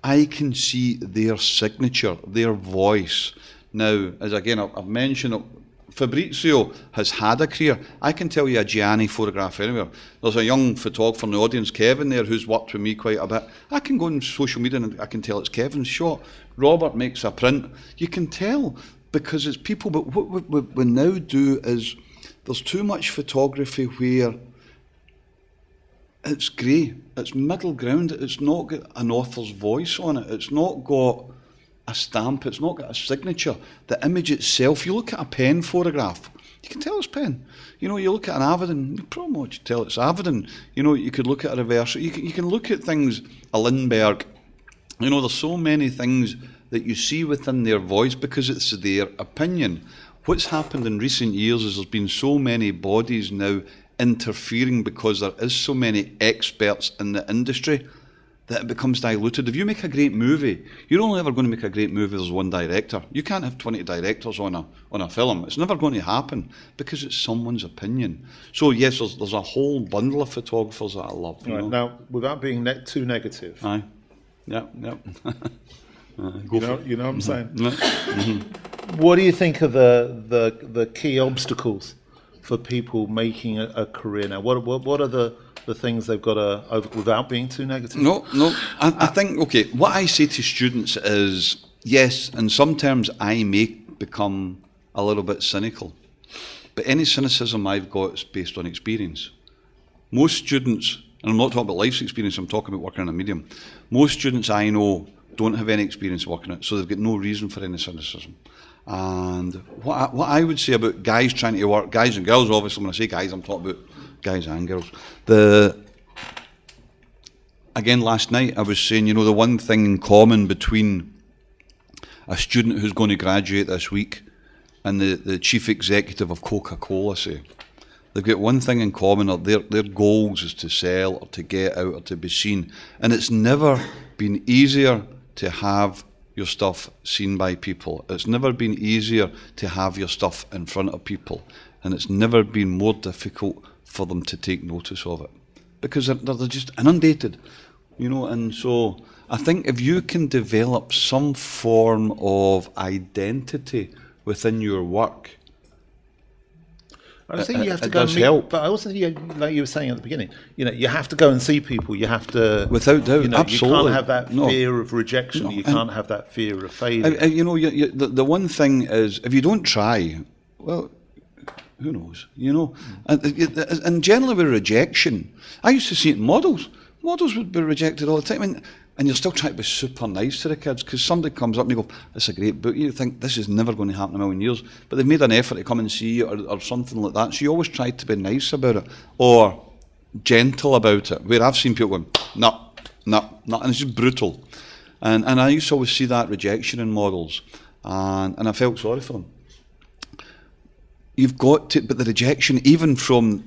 I can see their signature, their voice. Now, as again, I've mentioned, Fabrizio has had a career. I can tell you a Gianni photograph anywhere. There's a young photographer in the audience, Kevin, there, who's worked with me quite a bit. I can go on social media and I can tell it's Kevin's shot. Robert makes a print. You can tell because it's people. But what we now do is there's too much photography where it's grey. It's middle ground. It's not got an author's voice on it. It's not got a stamp. It's not got a signature. The image itself, you look at a Penn photograph, you can tell it's Penn. You know, you look at an Avedon, you probably won't tell it's Avedon. You know, you could look at a Roversi. You can look at things, a Lindbergh. You know, there's so many things that you see within their voice because it's their opinion. What's happened in recent years is there's been so many bodies now interfering because there is so many experts in the industry that it becomes diluted. If you make a great movie, you're only ever going to make a great movie if there's one director. You can't have 20 directors on a film. It's never going to happen because it's someone's opinion. So yes, there's a whole bundle of photographers that I love. Right, now, without being too negative. Aye. Yep. You know what I'm saying? What do you think are the key obstacles for people making a career now? What are the things they've got to over, without being too negative? No. I think, okay, what I say to students is, yes, in some terms I may become a little bit cynical, but any cynicism I've got is based on experience. Most students, and I'm not talking about life's experience, I'm talking about working in a medium. Most students I know don't have any experience working it, so they've got no reason for any cynicism. And what I would say about guys trying to work, guys and girls, obviously when I say guys, I'm talking about guys and girls. Again, last night I was saying, the one thing in common between a student who's going to graduate this week and the chief executive of Coca-Cola, say, they've got one thing in common, or their goals is to sell or to get out or to be seen. And it's never been easier to have your stuff seen by people. It's never been easier to have your stuff in front of people. And it's never been more difficult for them to take notice of it. Because they're just inundated, and so I think if you can develop some form of identity within your work, I was thinking you have to it go and does meet, help. but I also think, like you were saying at the beginning, you have to go and see people. You have to, Without doubt, you absolutely. can't have that No. fear of rejection. No, You and- can't have that fear of failure. the one thing is, if you don't try, well, who knows, And generally with rejection, I used to see it in models. Models would be rejected all the time, and you're still trying to be super nice to the kids because somebody comes up and you go, "It's a great book." You think this is never going to happen in a million years, but they've made an effort to come and see you or something like that. So you always try to be nice about it or gentle about it. Where I've seen people going, "No," and it's just brutal. And I used to always see that rejection in models, and I felt sorry for them. You've got to, but the rejection, even from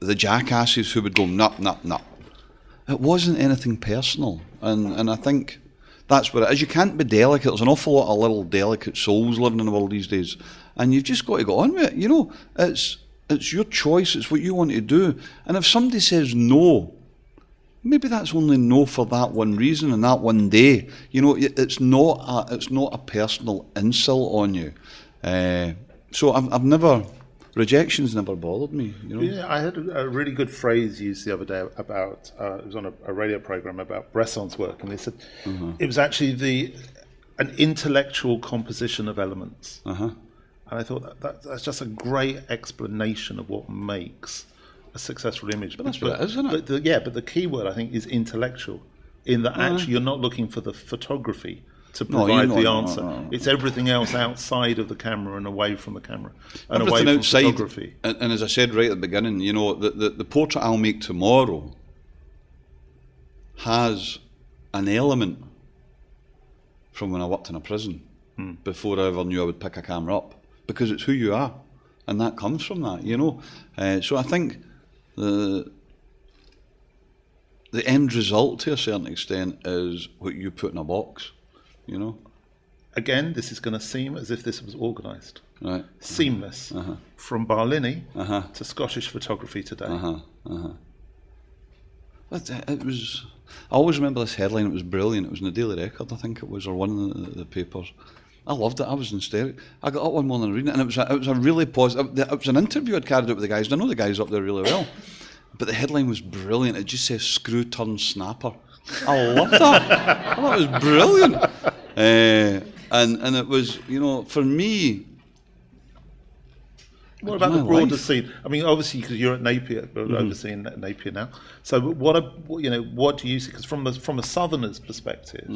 the jackasses who would go, "No." It wasn't anything personal, and I think that's what it is. You can't be delicate. There's an awful lot of little delicate souls living in the world these days, and you've just got to go on with it. It's your choice. It's what you want to do. And if somebody says no, maybe that's only no for that one reason and that one day. It's not a personal insult on you. So I've never. Rejection's never bothered me. Yeah, I heard a really good phrase used the other day about, it was on a radio program about Bresson's work, and they said it was actually an intellectual composition of elements. And I thought that's just a great explanation of what makes a successful image. But that's what it is, isn't it? But the key word, I think, is intellectual, in that actually you're not looking for the photography to provide the answer. No. It's everything else outside of the camera and away from the camera and everything away from outside, photography. And as I said right at the beginning, the portrait I'll make tomorrow has an element from when I worked in a prison before I ever knew I would pick a camera up, because it's who you are, and that comes from that. So I think the end result, to a certain extent, is what you put in a box. Again, this is going to seem as if this was organised. Right. Seamless. From Barlini to Scottish photography today. It was. I always remember this headline. It was brilliant. It was in the Daily Record, I think it was, or one of the papers. I loved it. I was hysterical. I got up one morning reading it, and it was a really positive. It was an interview I'd carried out with the guys. And I know the guys up there really well, but the headline was brilliant. It just says "Screw turn snapper." I loved that. I thought it was brilliant. And it was, for me. What about the broader scene? I mean, obviously, because you're at Napier, overseeing Napier now. So, what do you see? Because from a southerner's perspective,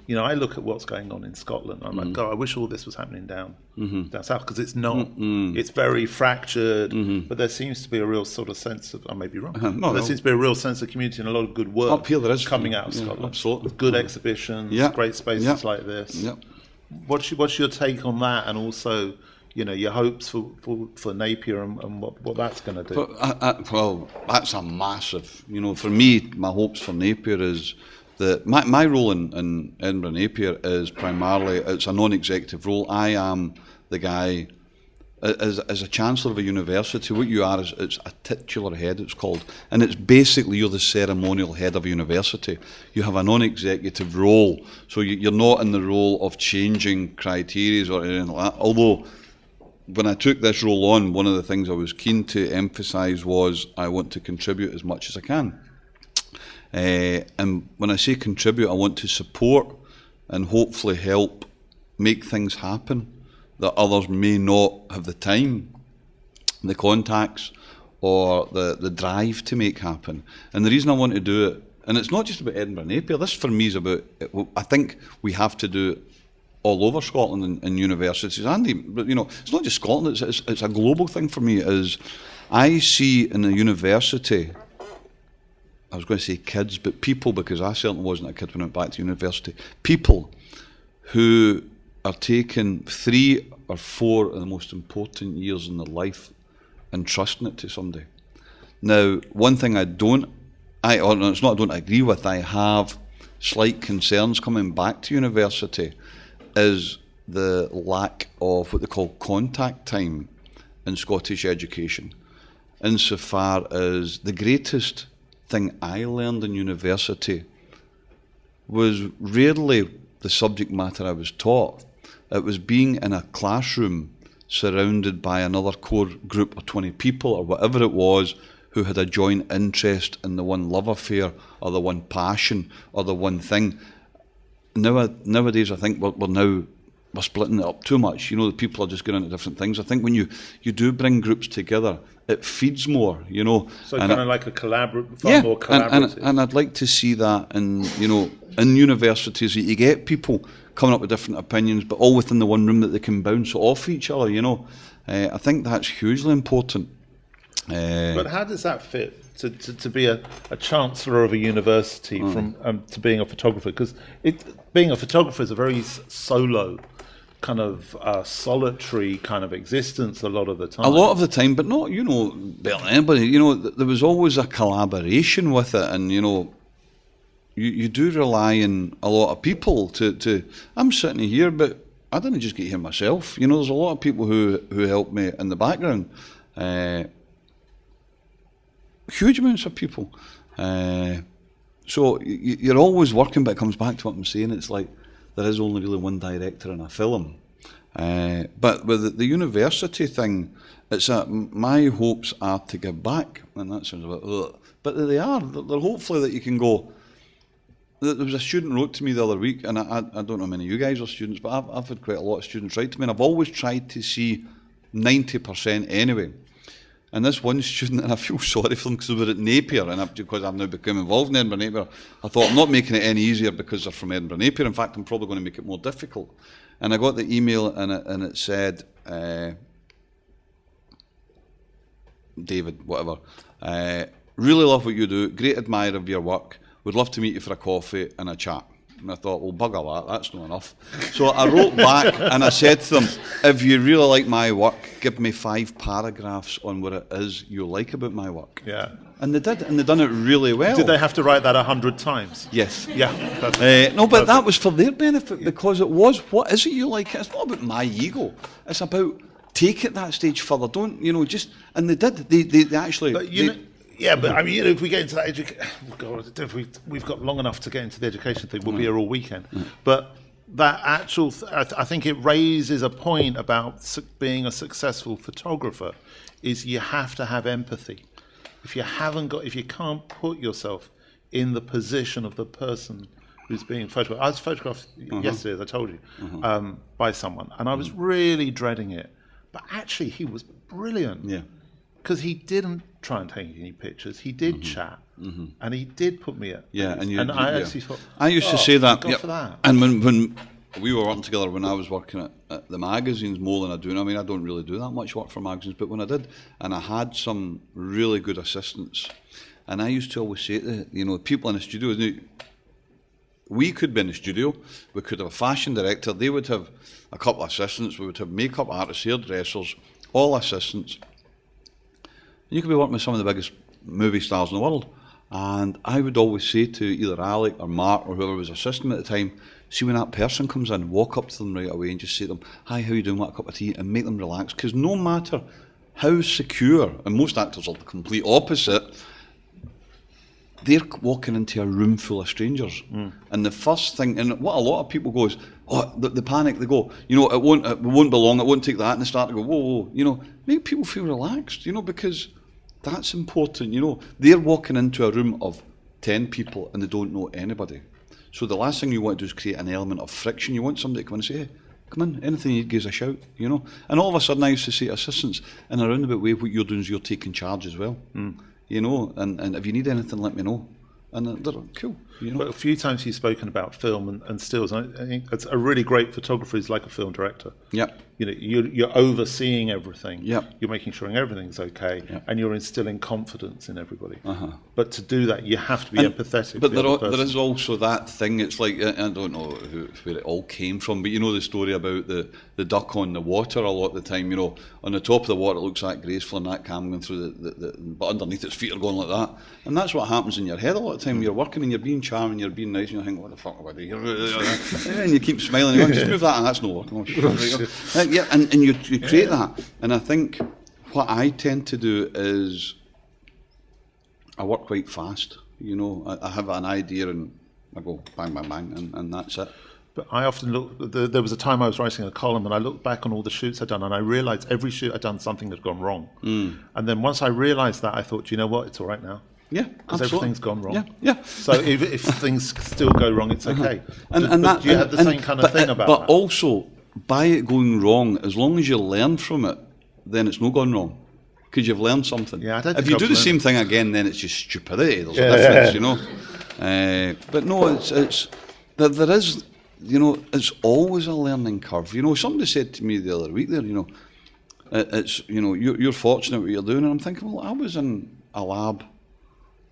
I look at what's going on in Scotland. I'm like, God, I wish all this was happening down south, because it's not. It's very fractured, but there seems to be a real sort of sense of. I may be wrong. There seems to be a real sense of community and a lot of good work up here there is coming out of Scotland. Absolutely, good exhibitions, great spaces like this. Yep. What's your take on that, and also? Your hopes for Napier and what that's going to do. Well, that's a massive. For me, my hopes for Napier is that my role in Edinburgh Napier is primarily, it's a non-executive role. I am the guy, as a chancellor of a university, what you are is it's a titular head, it's called, and it's basically you're the ceremonial head of a university. You have a non-executive role, so you're not in the role of changing criteria or anything like that, although when I took this role on, one of the things I was keen to emphasise was I want to contribute as much as I can. And when I say contribute, I want to support and hopefully help make things happen that others may not have the time, the contacts, or the drive to make happen. And the reason I want to do it, and it's not just about Edinburgh and Napier, this for me is about, I think we have to do it all over Scotland in universities. Andy, but it's not just Scotland, it's a global thing for me, is I see in a university, I was going to say kids, but people, because I certainly wasn't a kid when I went back to university, people who are taking 3 or 4 of the most important years in their life and trusting it to somebody. Now, one thing it's not I don't agree with, I have slight concerns coming back to university, is the lack of what they call contact time in Scottish education. Insofar as the greatest thing I learned in university was rarely the subject matter I was taught. It was being in a classroom surrounded by another core group of 20 people or whatever it was who had a joint interest in the one love affair or the one passion or the one thing. Nowadays, I think we're splitting it up too much. The people are just going into different things. I think when you do bring groups together, it feeds more. So kind of like a more collaborative. And I'd like to see that in universities, that you get people coming up with different opinions, but all within the one room that they can bounce off each other. I think that's hugely important. But how does that fit to be a chancellor of a university from to being a photographer? Because being a photographer is a very solo kind of solitary kind of existence a lot of the time. A lot of the time, but not, better than anybody. There was always a collaboration with it, and you do rely on a lot of people to. I'm sitting here, but I didn't just get here myself. There's a lot of people who helped me in the background. Huge amounts of people. So you're always working, but it comes back to what I'm saying. It's like there is only really one director in a film. But with the university thing, my hopes are to give back, and that sounds a bit ugh. But they are. They're hopefully that you can go. There was a student wrote to me the other week, and I don't know how many of you guys are students, but I've had quite a lot of students write to me, and I've always tried to see 90% anyway. And this one student, and I feel sorry for them because they were at Napier, and because I've now become involved in Edinburgh Napier, I thought I'm not making it any easier because they're from Edinburgh Napier. In fact, I'm probably going to make it more difficult. And I got the email, and it said, David, whatever, really love what you do, great admirer of your work, would love to meet you for a coffee and a chat. And I thought, well, bugger that, that's not enough. So I wrote back and I said to them, if you really like my work, give me 5 paragraphs on what it is you like about my work. Yeah. And they did, and they done it really well. Did they have to write that 100 times? Yes. Yeah. No, but that was for their benefit, because it was, what is it you like? It's not about my ego. It's about take it that stage further. Don't, and they did. They actually... But yeah, but I mean, if we get into that we've got long enough to get into the education thing. We'll be here all weekend. But that actual, I think it raises a point about being a successful photographer. Is you have to have empathy. If you can't put yourself in the position of the person who's being photographed. I was photographed yesterday, as I told you, by someone, and I was really dreading it. But actually, he was brilliant. Yeah. Because he didn't try and take any pictures. He did chat, and he did put me at. Yeah, and I actually thought. I used to say that. God for that. And when we were working together, when I was working at the magazines more than I do now. I mean, I don't really do that much work for magazines, but when I did, and I had some really good assistants, and I used to always say to people in the studio, we could be in the studio, we could have a fashion director, they would have a couple of assistants, we would have makeup artists, hairdressers, all assistants. You could be working with some of the biggest movie stars in the world. And I would always say to either Alec or Mark or whoever was assisting me at the time, see when that person comes in, walk up to them right away and just say to them, hi, how you doing, want a cup of tea? And make them relax. Because no matter how secure, and most actors are the complete opposite, they're walking into a room full of strangers. And the first thing, and what a lot of people go is, the panic, they go, it won't be long, it won't take that, and they start to go, whoa, make people feel relaxed, because that's important, They're walking into a room of 10 people and they don't know anybody. So the last thing you want to do is create an element of friction. You want somebody to come in and say, hey, come in, anything you need, give us a shout, you know. And all of a sudden I used to say to assistants, in a roundabout way, what you're doing is you're taking charge as well, you know, and if you need anything, let me know. And they're cool, you know. But a few times you've spoken about film and stills. I think it's a really great photographer is like a film director. Yeah. You know, you're overseeing everything. Yeah. You're making sure everything's okay, and you're instilling confidence in everybody. Uh-huh. But to do that, you have to be empathetic. But to the other there person. is also that thing. It's like, I don't know where it all came from, but you know the story about the duck on the water a lot of the time. You know, on the top of the water it looks that graceful, and that cam going through but underneath its feet are going like that. And that's what happens in your head a lot of the time. You're working and you're being charming, you're being nice, and you think, what the fuck am I doing here? And you keep smiling. And you just move that, and that's no working. Yeah, and you create that. And I think what I tend to do is I work quite fast. You know, I have an idea and I go bang, bang, bang, and that's it. But I often look. There was a time I was writing a column, and I looked back on all the shoots I'd done, and I realised every shoot I'd done something had gone wrong. And then once I realised that, I thought, you know what, it's all right now. Yeah, because absolutely. everything's gone wrong. Yeah. So if things still go wrong, it's okay. And but you had the same kind of thing about but that. But also, by it going wrong, as long as you learn from it, then it's not gone wrong. Because you've learned something. Yeah, I don't if think you I've do the same learned. thing again, then it's just stupidity. There's a difference, you know. But no, it's there is, you know, it's always a learning curve. You know, somebody said to me the other week there, you know, it's, you know, you're fortunate what you're doing, and I'm thinking, well, I was in a lab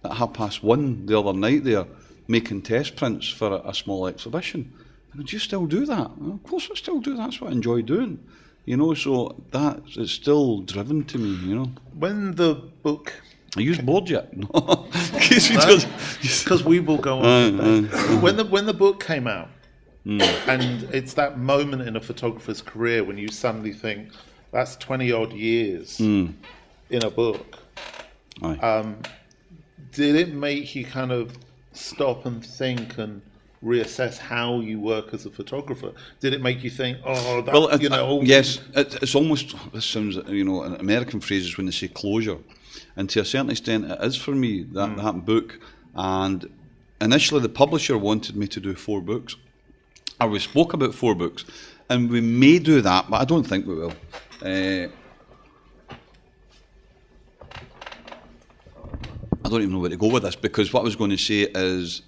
at 1:30 the other night there, making test prints for a small exhibition. And do you still do that? Well, of course I still do. That's what I enjoy doing. You know, so that it's still driven to me, you know. When the book... Are you bored yet? No. Because we will go on. When the book came out, and it's that moment in a photographer's career when you suddenly think, that's 20-odd years in a book. Aye. Did it make you kind of stop and think and reassess how you work as a photographer? Did it make you think, oh, that, Well, you know... yes, it's almost, this sounds, you know, an American phrase is when they say closure. And to a certain extent it is for me, that book. And initially the publisher wanted me to do 4 books. Or we spoke about 4 books. And we may do that, but I don't think we will. I don't even know where to go with this, because what I was going to say is,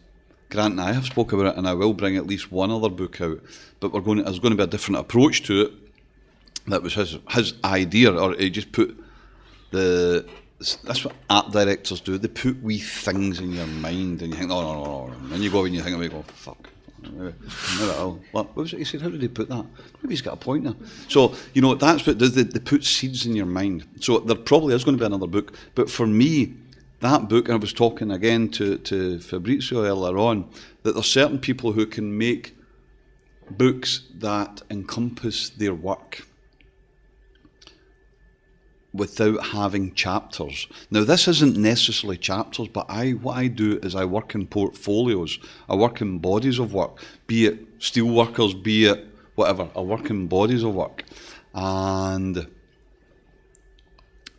Grant and I have spoke about it, and I will bring at least one other book out, but there's going to be a different approach to it. That was his idea, or he just put that's what art directors do. They put wee things in your mind, and you think, no. And then you go and you think, and you go, fuck. What was it he said? How did he put that? Maybe he's got a point there. So, you know, that's what they put seeds in your mind. So there probably is going to be another book, but for me, that book, and I was talking again to Fabrizio earlier on, that there's certain people who can make books that encompass their work without having chapters. Now, this isn't necessarily chapters, but what I do is I work in portfolios. I work in bodies of work, be it steelworkers, be it whatever. I work in bodies of work. And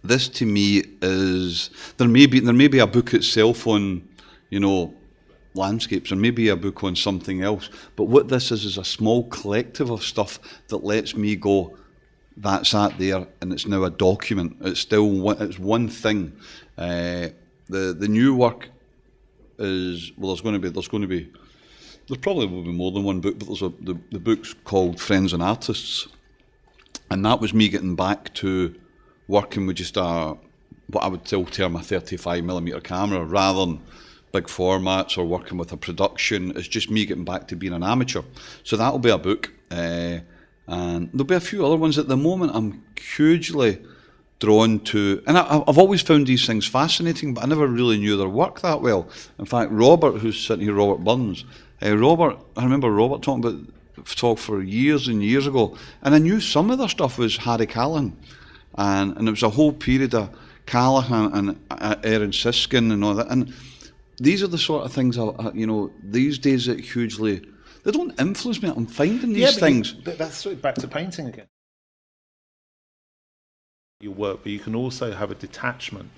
this to me is, there may be a book itself on, you know, landscapes, or maybe a book on something else, but what this is a small collective of stuff that lets me go, that's that there, and it's now a document. It's still it's one thing. The new work is, well, there's probably will be more than one book, but the book's called Friends and Artists, and that was me getting back to working with just what I would still term a 35mm camera, rather than big formats or working with a production. It's just me getting back to being an amateur. So that'll be a book. And there'll be a few other ones. At the moment, I'm hugely drawn to, and I've always found these things fascinating, but I never really knew their work that well. In fact, Robert, who's sitting here, Robert Burns, I remember Robert talking about photography for years and years ago, and I knew some of their stuff was Harry Callahan, and it was a whole period of Callahan and Aaron Siskin and all that. And these are the sort of things, you know, these days that hugely, they don't influence me. I'm finding these things. That's sort of back to painting again. Your work, but you can also have a detachment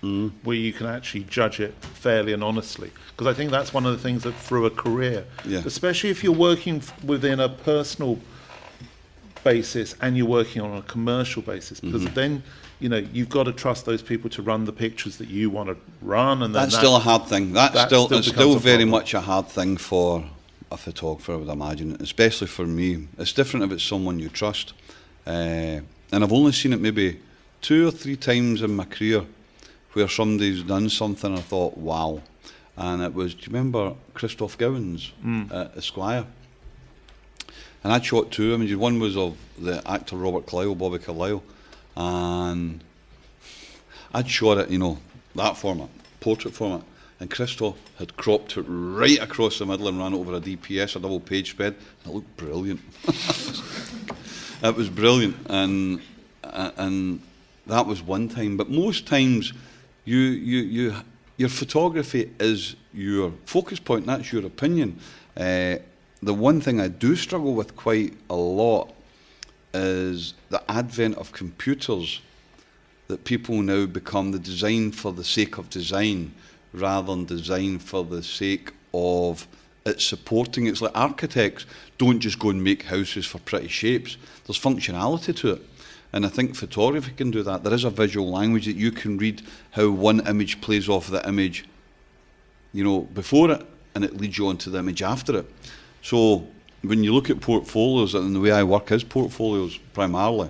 where you can actually judge it fairly and honestly. Because I think that's one of the things that through a career, especially if you're working within a personal basis and you're working on a commercial basis, because then you've got to trust those people to run the pictures that you want to run, and then That's still a hard thing. It's still becomes a very problem. much a hard thing for a photographer, I would imagine, especially for me. It's different if it's someone you trust. And I've only seen it maybe 2 or 3 times in my career where somebody's done something I thought, wow. And it was, do you remember Christoph Gowans at Esquire? And I'd shot 2 images. One was of the actor Robert Carlyle, Bobby Carlyle, and I'd shot it, that format, portrait format, and Christoph had cropped it right across the middle and ran it over a DPS, a double page spread, and it looked brilliant. It was brilliant, and that was one time. But most times, your photography is your focus point. That's your opinion. The one thing I do struggle with quite a lot is the advent of computers, that people now become the design for the sake of design rather than design for the sake of it supporting. It's like architects don't just go and make houses for pretty shapes. There's functionality to it. And I think photography can do that. There is a visual language that you can read how one image plays off the image, before it, and it leads you on to the image after it. So when you look at portfolios, and the way I work is portfolios primarily,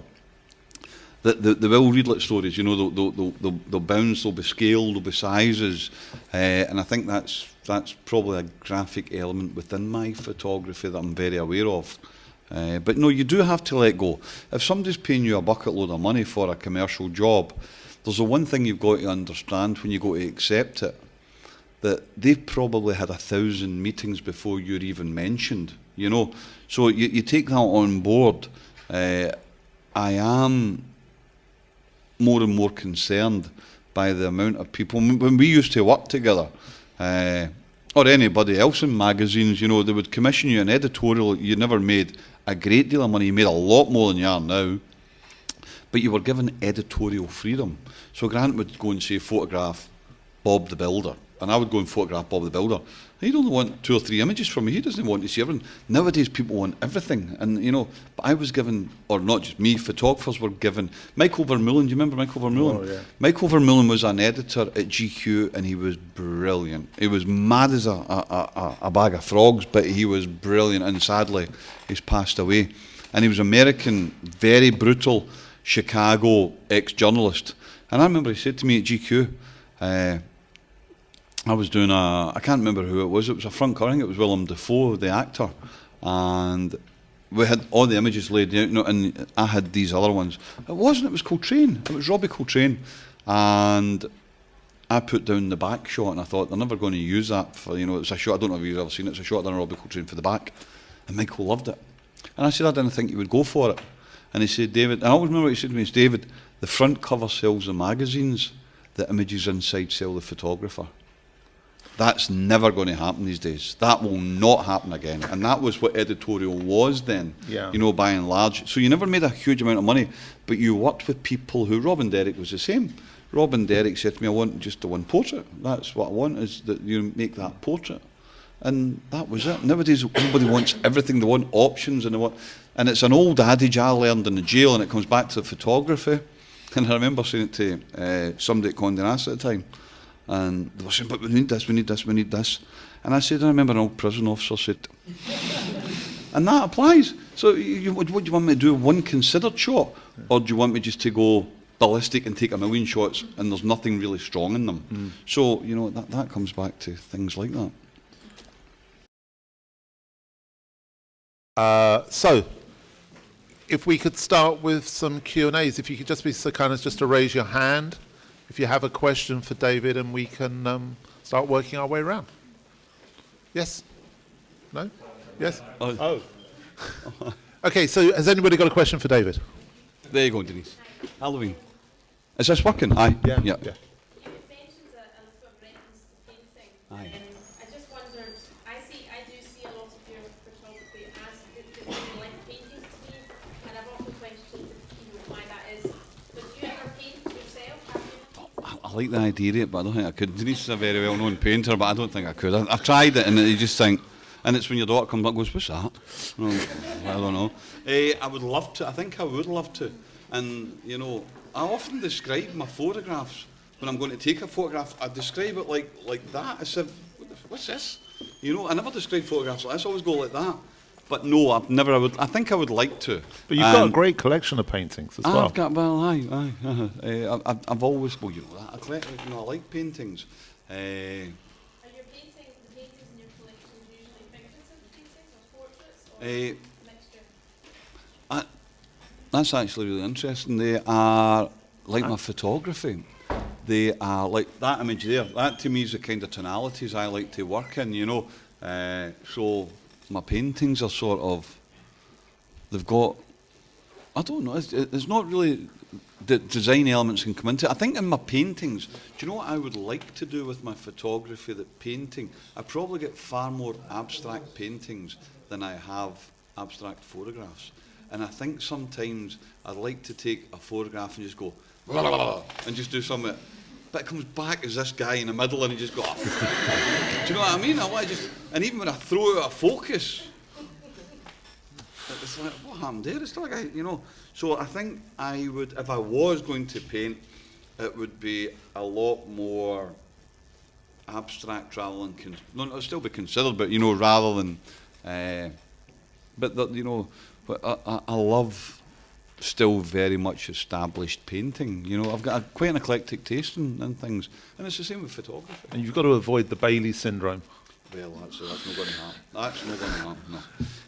they will read like stories. They'll bounce, they'll be scaled, they'll be sizes, and I think that's probably a graphic element within my photography that I'm very aware of. But no, you do have to let go. If somebody's paying you a bucket load of money for a commercial job, there's the one thing you've got to understand when you go to accept it, that they've probably had 1,000 meetings before you're even mentioned, So you take that on board. I am more and more concerned by the amount of people. When we used to work together, or anybody else in magazines, they would commission you an editorial. You never made a great deal of money. You made a lot more than you are now. But you were given editorial freedom. So Grant would go and say, photograph Bob the Builder. And I would go and photograph Bob the Builder. He'd only want 2 or 3 images from me. He doesn't want to see everything. Nowadays, people want everything. And, but I was given, or not just me, photographers were given. Michael Vermeulen, do you remember Michael Vermeulen? Oh, yeah. Michael Vermeulen was an editor at GQ, and he was brilliant. He was mad as a bag of frogs, but he was brilliant. And sadly, he's passed away. And he was American, very brutal, Chicago ex-journalist. And I remember he said to me at GQ, I was doing I can't remember who it was a front cover, I think it was Willem Dafoe, the actor, and we had all the images laid out, and I had these other ones. It was Coltrane, it was Robbie Coltrane, and I put down the back shot, and I thought, they're never going to use that for, it's a shot, I don't know if you've ever seen it, it's a shot done Robbie Coltrane for the back, and Michael loved it. And I said, I didn't think you would go for it. And he said, David, and I always remember what he said to me, is, David, the front cover sells the magazines, the images inside sell the photographer. That's never going to happen these days. That will not happen again. And that was what editorial was then, by and large. So you never made a huge amount of money, but you worked with people who, Robin Derrick was the same. Robin Derrick said to me, I want just the one portrait. That's what I want, is that you make that portrait. And that was it. Nowadays, everybody wants everything. They want options, and it's an old adage I learned in the jail, and it comes back to photography. And I remember saying it to somebody at Condé Nast at the time. And they were saying, but we need this, we need this, we need this. And I said, I remember an old prison officer said, and that applies. So what do you want me to do, one considered shot? Or do you want me just to go ballistic and take 1,000,000 shots and there's nothing really strong in them? So, that comes back to things like that. So, if we could start with some Q&As, if you could just be so kind as just to raise your hand if you have a question for David, and we can start working our way around. Yes? No? Yes? Oh. Okay, so has anybody got a question for David? There you go, Denise. Halloween. Is this working? Aye. Yeah. Yeah. You mentioned a little reference to painting. Aye. I just wondered, I do see a lot of your photography as like painting to me, and I've often questioned why that is. But do you ever paint yourself? I like the idea of it, but I don't think I could. Denise is a very well-known painter, but I don't think I could. I've tried it, and you just think, And it's when your daughter comes up and goes, what's that? Oh, I don't know. I would love to. I think I would love to. And, you know, I often describe my photographs. When I'm going to take a photograph, I describe it like that. I said, what's this? You know, I never describe photographs like this. I always go like that. But no, I've never. I think I would like to. But you've got a great collection of paintings as well. I've got, well, I've always, well, you know that. I like paintings. Are your paintings, the paintings in your collection usually figurative paintings or portraits or mixture? That's actually really interesting. They are like my photography. They are like that image there. That to me is the kind of tonalities I like to work in, you know. So my paintings are sort of, they've got, I don't know, it's not really the design elements can come into it. I think in my paintings, do you know what I would like to do with my photography, that painting, I probably get far more abstract paintings than I have abstract photographs. And I think sometimes I'd like to take a photograph and just go, blah, blah, blah, and just do something, but it comes back as this guy in the middle and he just goes, do you know what I mean? I want to just, and even when I throw out a focus, it's like, what happened there? It's like, you know. So I think I would, if I was going to paint, it would be a lot more abstract rather than, no, it'll still be considered, but, you know, rather than, but, you know, but I love still very much established painting. You know, I've got quite an eclectic taste in things, and it's the same with photography. And you've got to avoid the Bailey syndrome. Well, that's not going to happen. That's not going to happen, no.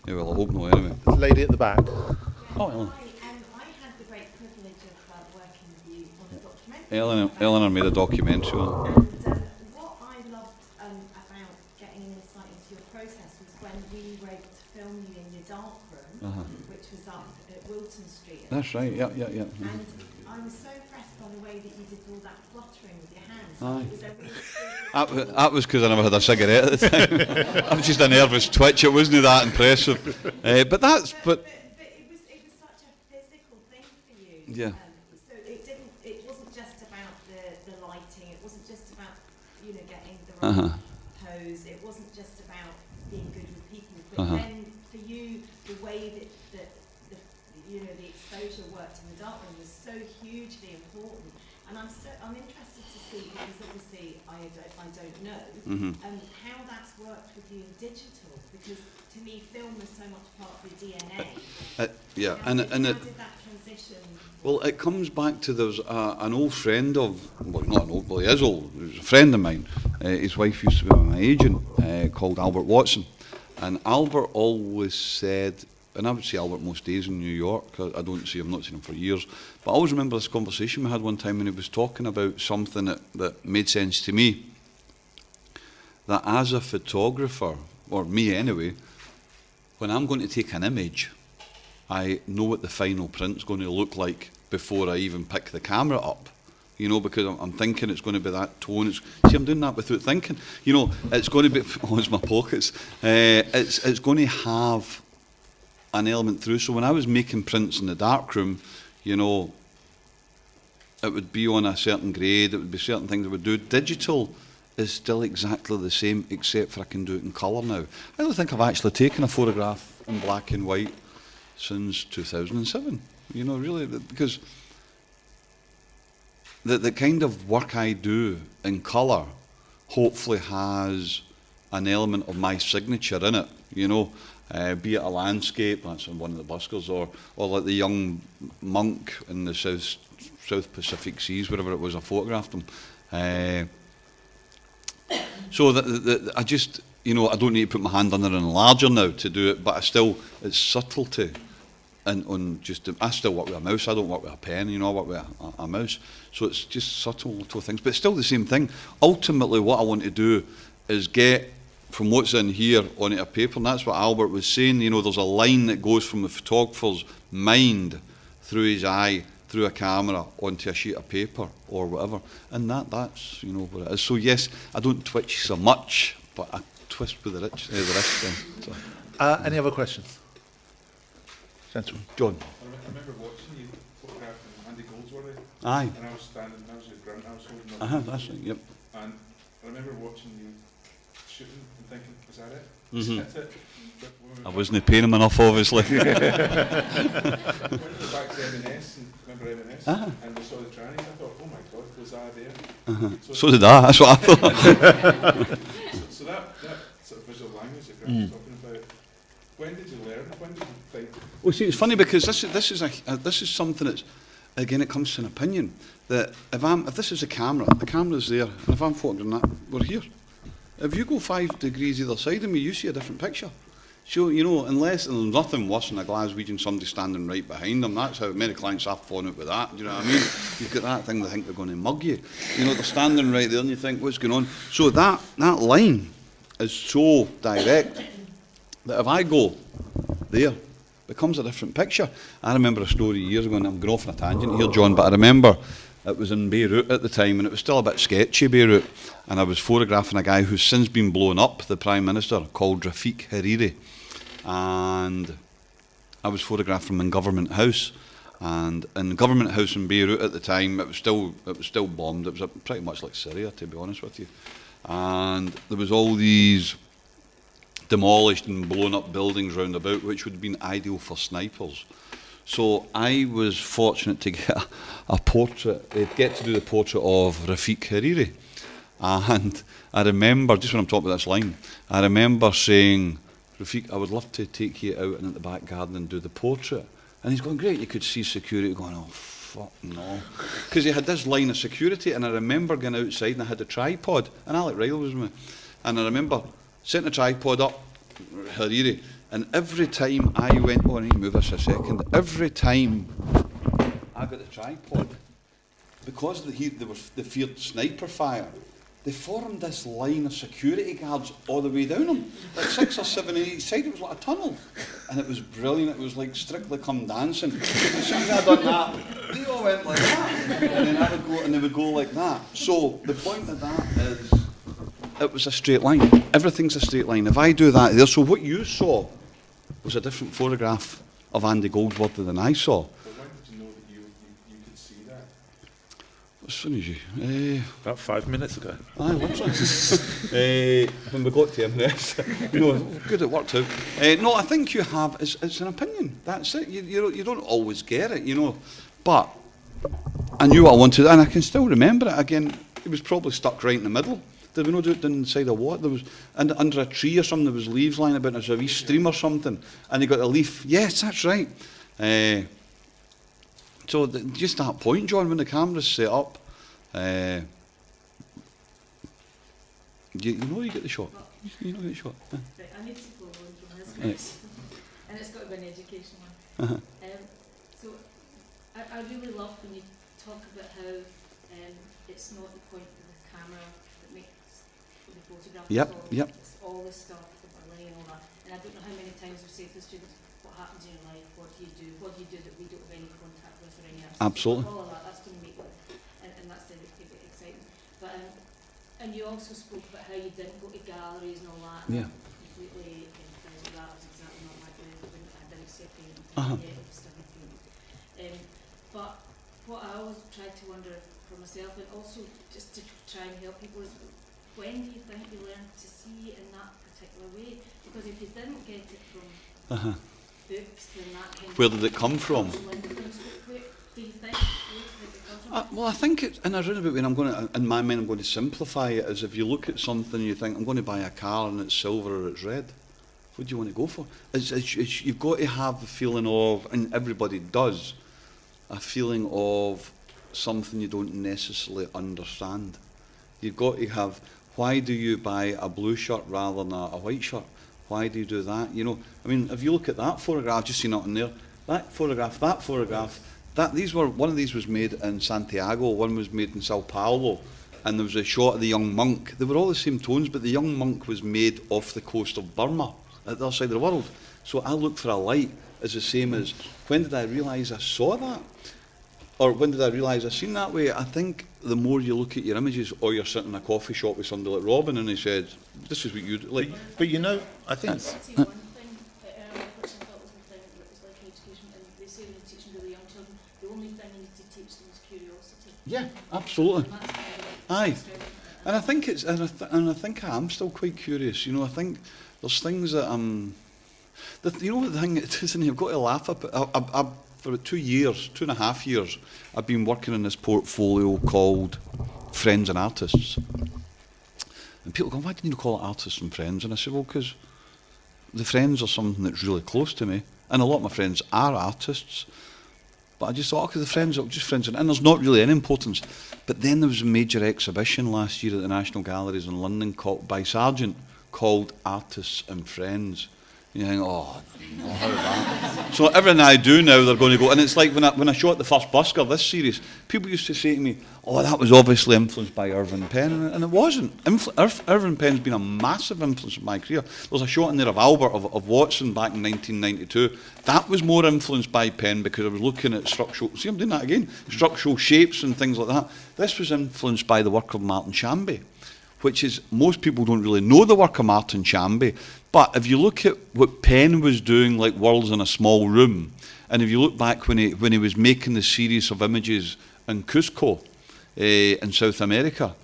Yeah, well, I hope not, anyway. Lady at the back. Oh, Ellen. I had the great privilege of working with you on a documentary. Eleanor made a documentary on it. And what I loved about getting an insight into your process was when we were able to film you in your dark room, which was up at Wilton Street. That's right, yeah. And I was so impressed by the way that you did all that fluttering with your hands. Aye. It was a really That was because I never had a cigarette at the time. I was just a nervous twitch. It wasn't that impressive. But it was such a physical thing for you. Yeah. So it wasn't just about the lighting. It wasn't just about, you know, getting the right pose. It wasn't just about being good with people. But then for you, the way that you know, the exposure worked in the darkroom was so hugely important. And I'm interested to see, because obviously I don't know, how that's worked with you in digital, because to me film is so much part of your DNA. Yeah, How did that transition? Well, it comes back to there's an old friend of, well, not an old, well, he is old, he was a friend of mine. His wife used to be my agent, called Albert Watson. And Albert always said, and I would see Albert most days in New York. I don't see him, not seen him for years. But I always remember this conversation we had one time when he was talking about something that made sense to me. That as a photographer, or me anyway, when I'm going to take an image, I know what the final print's going to look like before I even pick the camera up. You know, because I'm thinking it's going to be that tone. See, I'm doing that without thinking. You know, it's going to be, oh, it's my pockets. It's going to have an element through. So when I was making prints in the darkroom, you know, it would be on a certain grade, it would be certain things I would do. Digital is still exactly the same, except for I can do it in colour now. I don't think I've actually taken a photograph in black and white since 2007. You know, really, because the kind of work I do in colour hopefully has an element of my signature in it, you know. Be it a landscape, that's in one of the buskers, or like the young monk in the South Pacific Seas, wherever it was I photographed him. So I just, you know, I don't need to put my hand under an enlarger now to do it, but it's subtlety. And I still work with a mouse, I don't work with a pen, you know, I work with a mouse. So it's just subtle little things, but it's still the same thing. Ultimately, what I want to do is get from what's in here onto a paper, and that's what Albert was saying. You know, there's a line that goes from the photographer's mind through his eye, through a camera, onto a sheet of paper or whatever, and that's, you know, what it is. So yes, I don't twitch so much, but I twist with the wrist then. So. Any other questions? Gentleman. John. I remember watching you photographing Andy Goldsworthy. Aye. And I was standing, I was at Grant, I was holding up. That's right, yep. And I remember watching you shooting and thinking, is that it? Mhm. Is that it? But when we I wasn't paying him enough, obviously. went back to M&S, and remember M&S, Uh-huh. and we saw the trannies, I thought, oh my God, was that there? So did I, that's what I thought. So that sort of visual language that Grant was talking about, when did you learn? When did you think? Well, see, it's funny because this is something that's, again, it comes to an opinion that if this is the camera's there, and if I'm photographing that, we're here. If you go 5 degrees either side of me, you see a different picture. So, you know, unless there's nothing worse than a Glaswegian, somebody standing right behind them. That's how many clients have fallen out with that. Do you know what I mean? You've got that thing they think they're going to mug you. You know, they're standing right there and you think, what's going on? So that line is so direct that if I go there, it becomes a different picture. I remember a story years ago, and I'm going off on a tangent here, John, but I remember it was in Beirut at the time, and it was still a bit sketchy, Beirut, and I was photographing a guy who's since been blown up, the Prime Minister, called Rafik Hariri, and I was photographing him in Government House, and in Government House in Beirut at the time, it was still bombed. It was pretty much like Syria, to be honest with you, and there was all these demolished and blown up buildings round about, which would have been ideal for snipers. So I was fortunate to get a portrait, get to do the portrait of Rafik Hariri. And I remember, just when I'm talking about this line, I remember saying, Rafik, I would love to take you out in the back garden and do the portrait. And he's going, great, you could see security going, oh, fuck no. Because he had this line of security, and I remember going outside and I had a tripod, and Alec Ryle was with me. And I remember setting the tripod up, Hariri, and every time I went, oh, I need to move this a second, every time I got the tripod, because they feared sniper fire, they formed this line of security guards all the way down them, like 6 or 7 on each side. It was like a tunnel, and it was brilliant. It was like Strictly Come Dancing. As soon as I done that, they all went like that, and then I would go, and they would go like that. So the point of that is, it was a straight line. Everything's a straight line. If I do that there, so what you saw was a different photograph of Andy Goldsworthy than I saw. But when did you know that you could see that? As soon as you... About 5 minutes ago. Aye, literally. When we got to M&S. No, good, it worked out. No, I think you have, it's an opinion. That's it. You don't always get it, you know. But I knew what I wanted, and I can still remember it. Again, it was probably stuck right in the middle. Did we not do it inside a what? There was under a tree or something. There was leaves lying about. And there was a wee stream or something, and he got a leaf. Yes, that's right. So just that point, John, when the camera's set up, you know you get the shot. You know you get the shot. Right, I need to go on from this Right. question. And it's got to be an education one. Uh-huh. So I really love when you talk about how it's not the point of the camera that makes the photograph. Yep, at all. yep. It's all the stuff, the burling and all that. And I don't know how many times we say to the students, what happens in your life, what do you do that we don't have any contact with or any access to? Absolutely. All of that, that's going to make it, and that's to make it exciting. But and you also spoke about how you didn't go to galleries and all that. And Yeah. I completely empathise with that. Was exactly not my way. I didn't see a painting. Uh-huh. Yeah, it was still a painting. But what I always try to wonder for myself, and also just to try and help people, is when do you think you learn to see in that particular way? Because if you didn't get it from Uh-huh. books, then that kind Where of did it come from? Where do you think? Where did it come from? Well, I think it's in a roundabout way, and I'm going to, in my mind, I'm going to simplify it as if you look at something and you think, I'm going to buy a car and it's silver or it's red. What do you want to go for? You've got to have the feeling of, and everybody does, a feeling of something you don't necessarily understand. You've got to have, why do you buy a blue shirt rather than a white shirt? Why do you do that? You know, I mean, if you look at that photograph, I've just seen it in there, that photograph, one of these was made in Santiago, one was made in Sao Paulo, and there was a shot of the young monk. They were all the same tones, but the young monk was made off the coast of Burma, at the other side of the world. So I look for a light as the same as, when did I realise I saw that? Or when did I realise I seen that way? I think the more you look at your images, or you're sitting in a coffee shop with somebody like Robin and he said, this is what you do. Like, But you know, I think I see one thing which I thought was the thing that was like education, and they say when you teach mentioned with the young children, the only thing you need to teach them is curiosity. Yeah, absolutely. And that's kind of Aye. strength. And I think it's, and I think I am still quite curious. You know, I think there's things that you know, the thing it is, and you've got to laugh at. I, for about 2 years, 2.5 years, I've been working on this portfolio called Friends and Artists. And people go, why didn't you call it Artists and Friends? And I said, well, because the friends are something that's really close to me, and a lot of my friends are artists. But I just thought, okay, the friends are just friends, and there's not really any importance. But then there was a major exhibition last year at the National Galleries in London by Sargent called Artists and Friends. You think, oh, no, how that? So everything I do now, they're going to go, and it's like when I shot the first busker, this series, people used to say to me, oh, that was obviously influenced by Irving Penn, and it wasn't. Irving Penn's been a massive influence in my career. There was a shot in there of Albert, of Watson back in 1992. That was more influenced by Penn because I was looking at structural, see I'm doing that again, structural shapes and things like that. This was influenced by the work of Martin Shamby, which is, most people don't really know the work of Martin Shamby, but if you look at what Penn was doing, like Worlds in a Small Room, and if you look back when he was making the series of images in Cusco in South America,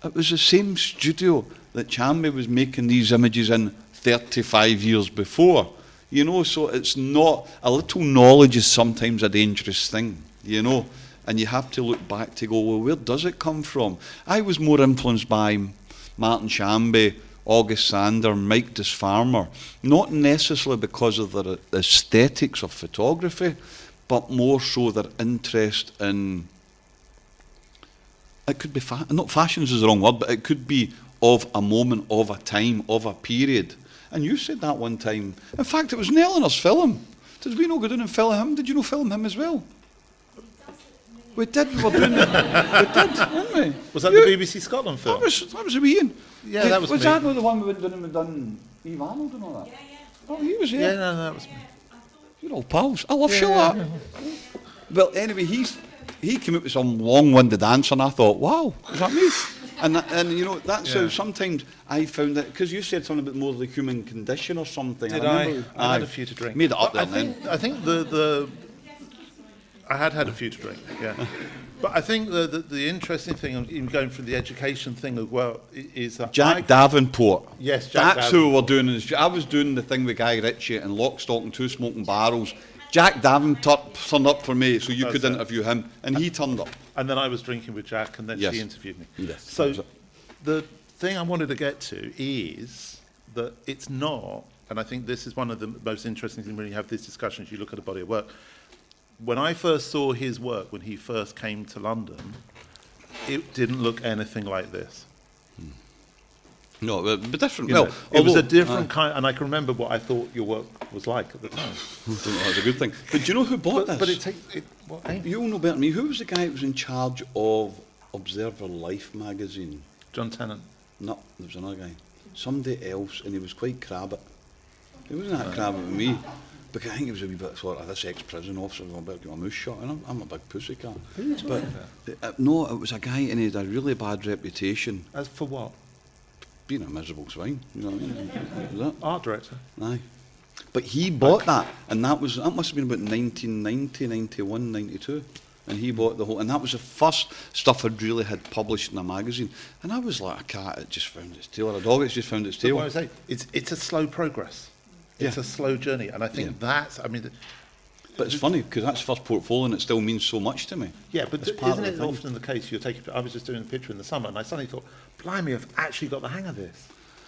it was the same studio that Shamby was making these images in 35 years before. You know, so it's not, a little knowledge is sometimes a dangerous thing, you know, and you have to look back to go, well, where does it come from? I was more influenced by Martin Shamby, August Sander, Mike Disfarmer, not necessarily because of their aesthetics of photography, but more so their interest in, it could be, not fashions is the wrong word, but it could be of a moment, of a time, of a period. And you said that one time. In fact, it was Nell in us film. Did we not go down and film him? Did you not film him as well? We did, we were doing it. We did, didn't we? Was that the BBC Scotland film? That was a wee Ian. Yeah, that was me. that not the one we went down and we done Eve Arnold and all that? Yeah, yeah. Oh, he was here. Yeah, no, that was me. You're all pals. I love Sheila. Well, anyway, he came up with some long-winded answer, and I thought, wow, is that me? And you know, that's how sometimes I found that, because you said something about more of the human condition or something. Did I? I had a few to drink. Made it up But then. I think I had a few to drink, yeah. But I think the interesting thing in going through the education thing as well is that Jack Davenport. Yes, Jack That's who we're doing. I was doing the thing with Guy Ritchie and Lock, Stock and Two Smoking Barrels. Jack Davenport turned up for me, so you could interview him, and he turned up. And then I was drinking with Jack, and then Yes. she interviewed me. Yes, So that was it. the thing I wanted to get to is that it's not, and I think this is one of the most interesting things when you have these discussions, you look at a body of work. When I first saw his work, when he first came to London, it didn't look anything like this. No, but different. You Well, know, it was a although- different kind, and I can remember what I thought your work was like at the time. I don't know, that's a good thing. But do you know who bought this? But it takes, well, You'll know better than me. Who was the guy who was in charge of Observer Life magazine? John Tennant. No, there was another guy. Somebody else, and he was quite crabbit. He wasn't that crabbit with me. Because I think he was a wee bit sort of this ex-prison officer going about get my mouth shut, and I'm a big pussycat. But no, it was a guy, and he had a really bad reputation, As for what? being a miserable swine. You know what I mean? That was it. Art director. Aye. But he bought that, and that must have been about 1990, 91, 92. And he bought the whole, and that was the first stuff I'd really had published in a magazine. And I was like a cat that just found its tail, or a dog that's just found its But tail. what I say, it's a slow progress. It's Yeah. a slow journey, and I think that's, I mean, But it's funny, because that's the first portfolio, and it still means so much to me. yeah, but It's part isn't of it the thing. often the case you're taking, I was just doing a picture in the summer, and I suddenly thought, blimey, I've actually got the hang of this.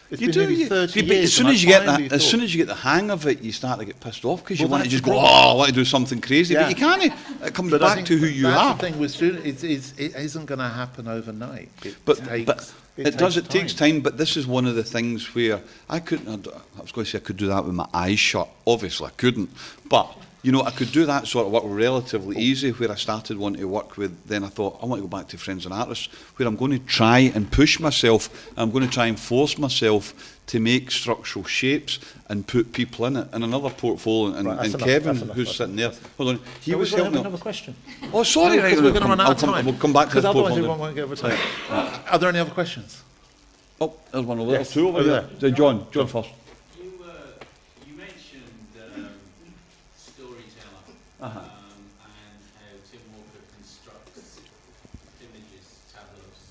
It's You been do, nearly you, 30 yeah, but years, as soon and as I you get finally that, as thought- soon as you get the hang of it, you start to get pissed off because you Well, want to that's just the go, problem. oh, I want to do something crazy, Yeah. but you can't. It comes But I back think to who you that's are. the thing with students, it isn't going to happen overnight. It But takes, it does. It takes time. But this is one of the things where I couldn't. I was going to say I could do that with my eyes shut. Obviously, I couldn't. But you know, I could do that sort of work relatively easy. Where I started wanting to work with, then I thought I want to go back to Friends and Artists, where I'm going to try and push myself. I'm going to try and force myself to make structural shapes and put people in it. And another portfolio, and, Right, that's and enough, Kevin, that's enough, who's that's sitting there, hold on, he No, was we've got helping. another question. Oh, sorry, No, right, because we're going to run out I'll of time. We'll come back to Because the otherwise we portfolio. won't get over time. Are there any other questions? Oh, there's one over there. Yes, Two over over there. John first. You mentioned storyteller.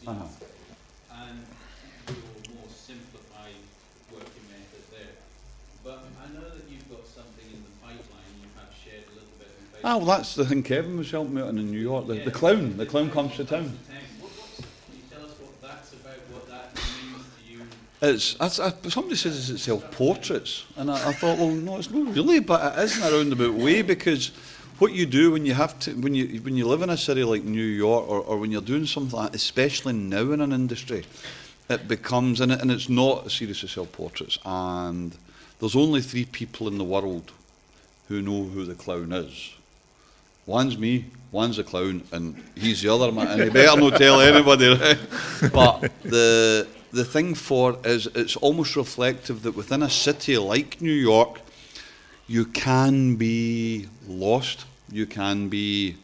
Uh-huh. and your more simplified working method there. But I know that you've got something in the pipeline you have shared a little bit on Facebook. Ah, well, that's the thing Kevin was helping me out in New York. The clown comes to town. Can you tell us what that's about, what that means to you? Somebody says it's self-portraits, and I thought, well, no, it's not really, but it is in a roundabout way, because what you do when you have to, when you live in a city like New York, or when you're doing something like that, especially now in an industry, it becomes, and it's not a series of self-portraits, and there's only 3 people in the world who know who the clown is. One's me, one's the clown, and he's the other man, and he better not tell anybody, right? But the thing for is, it's almost reflective that within a city like New York, you can be lost, you can be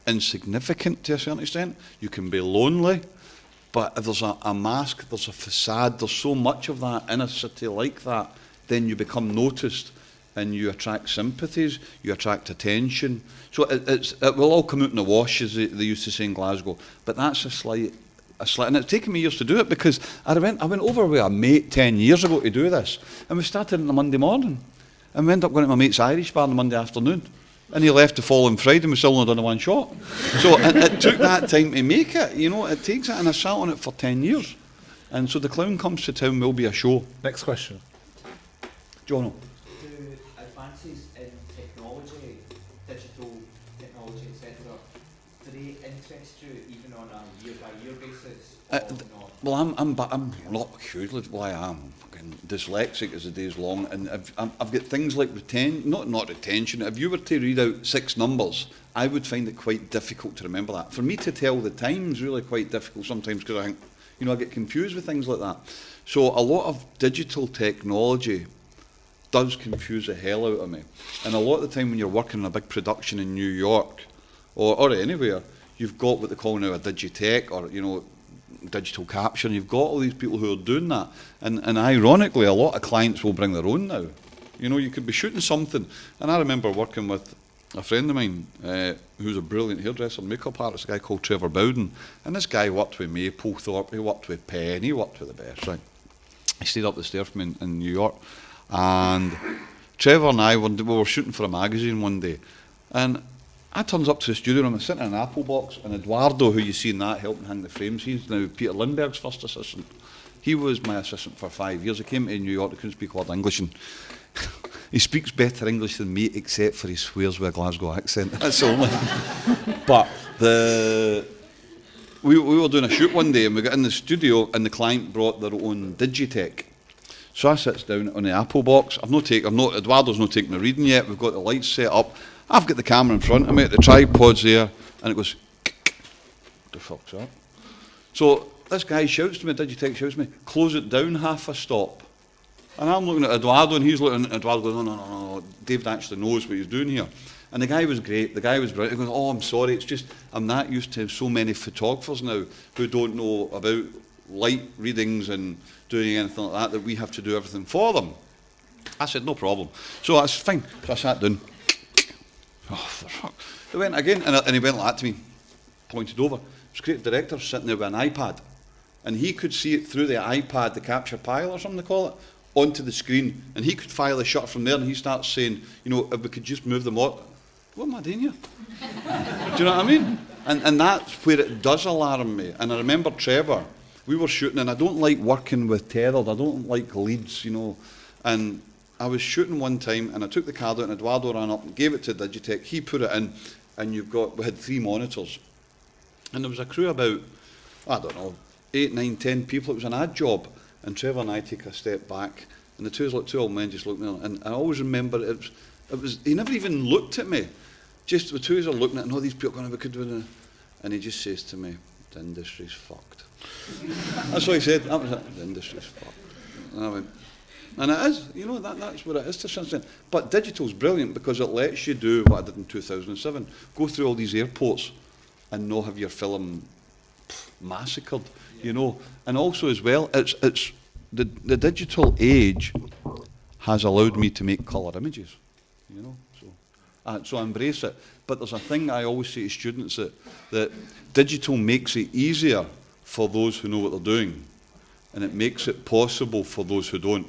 insignificant to a certain extent, you can be lonely, but if there's a mask, there's a facade, there's so much of that in a city like that, then you become noticed and you attract sympathies, you attract attention. So it will all come out in the wash, as they used to say in Glasgow, but that's a slight, and it's taken me years to do it, because I went over with a mate 10 years ago to do this, and we started on a Monday morning, and we ended up going to my mate's Irish bar on the Monday afternoon, and he left the following Friday, and we still only done a one shot. So it took that time to make it, you know, it takes it, and I sat on it for 10 years. And so the clown comes to town will be a show. Next question. Jono. Do advances in technology, digital technology, etc., do they interest you even on a year-by-year basis, or not? Well, I'm not hugely. Well, I am fucking dyslexic as the day's long, and I've got things like not retention. If you were to read out 6 numbers, I would find it quite difficult to remember that. For me to tell the time's really quite difficult sometimes, because I think, you know, I get confused with things like that. So a lot of digital technology does confuse the hell out of me. And a lot of the time when you're working on a big production in New York or anywhere, you've got what they call now a digitech, or, you know, digital capture, and you've got all these people who are doing that. And ironically, a lot of clients will bring their own now. You know, you could be shooting something. And I remember working with a friend of mine who's a brilliant hairdresser and makeup artist, a guy called Trevor Bowden. And this guy worked with Mapplethorpe, he worked with Penn, he worked with the best, right? He stayed up the stairs from me in New York. And Trevor and I we were shooting for a magazine one day, and I turns up to the studio room, I'm sitting in an Apple box, and Eduardo, who you see in that helping hang the frames, he's now Peter Lindbergh's first assistant. He was my assistant for 5 years. He came to New York, he couldn't speak a word of English, and he speaks better English than me, except for he swears with a Glasgow accent. That's only. But we were doing a shoot one day, and we got in the studio, and the client brought their own Digitech. So I sits down on the Apple box. Eduardo's not taking the reading yet. We've got the lights set up. I've got the camera in front of me. The tripod's there, and it goes. What the fuck's that? So this guy shouts to me. Digitech shouts to me. Close it down half a stop. And I'm looking at Eduardo, and he's looking at Eduardo going, no. David actually knows what he's doing here. And the guy was great. The guy was brilliant. He goes, oh, I'm sorry. It's just I'm not used to so many photographers now who don't know about light readings and doing anything like that we have to do everything for them. I said, no problem. So that's fine. So I sat down. Oh, for fuck. He went again, and he went like that to me, pointed over. This creative director sitting there with an iPad, and he could see it through the iPad, the capture pile or something they call it, onto the screen, and he could file a shot from there, and he starts saying, you know, if we could just move them on. What am I doing here? Do you know what I mean? And that's where it does alarm me. And I remember Trevor, we were shooting, and I don't like working with tethered, I don't like leads, you know. And I was shooting one time, and I took the card out, and Eduardo ran up and gave it to Digitech. He put it in, and we had 3 monitors. And there was a crew about, I don't know, 8, 9, 10 people. It was an ad job. And Trevor and I take a step back, and the two old men just looked at me, and I always remember it was he never even looked at me. Just the two of us are looking at, and all these people going, we could do it. And he just says to me, the industry's fucked. That's what he said. That was it. The industry's fucked. And I went, and it is, you know, that's what it is to some extent. But digital's brilliant because it lets you do what I did in 2007. Go through all these airports and not have your film massacred, you know. And also as well, it's the digital age has allowed me to make colour images, you know. So I embrace it. But there's a thing I always say to students that digital makes it easier for those who know what they're doing, and it makes it possible for those who don't.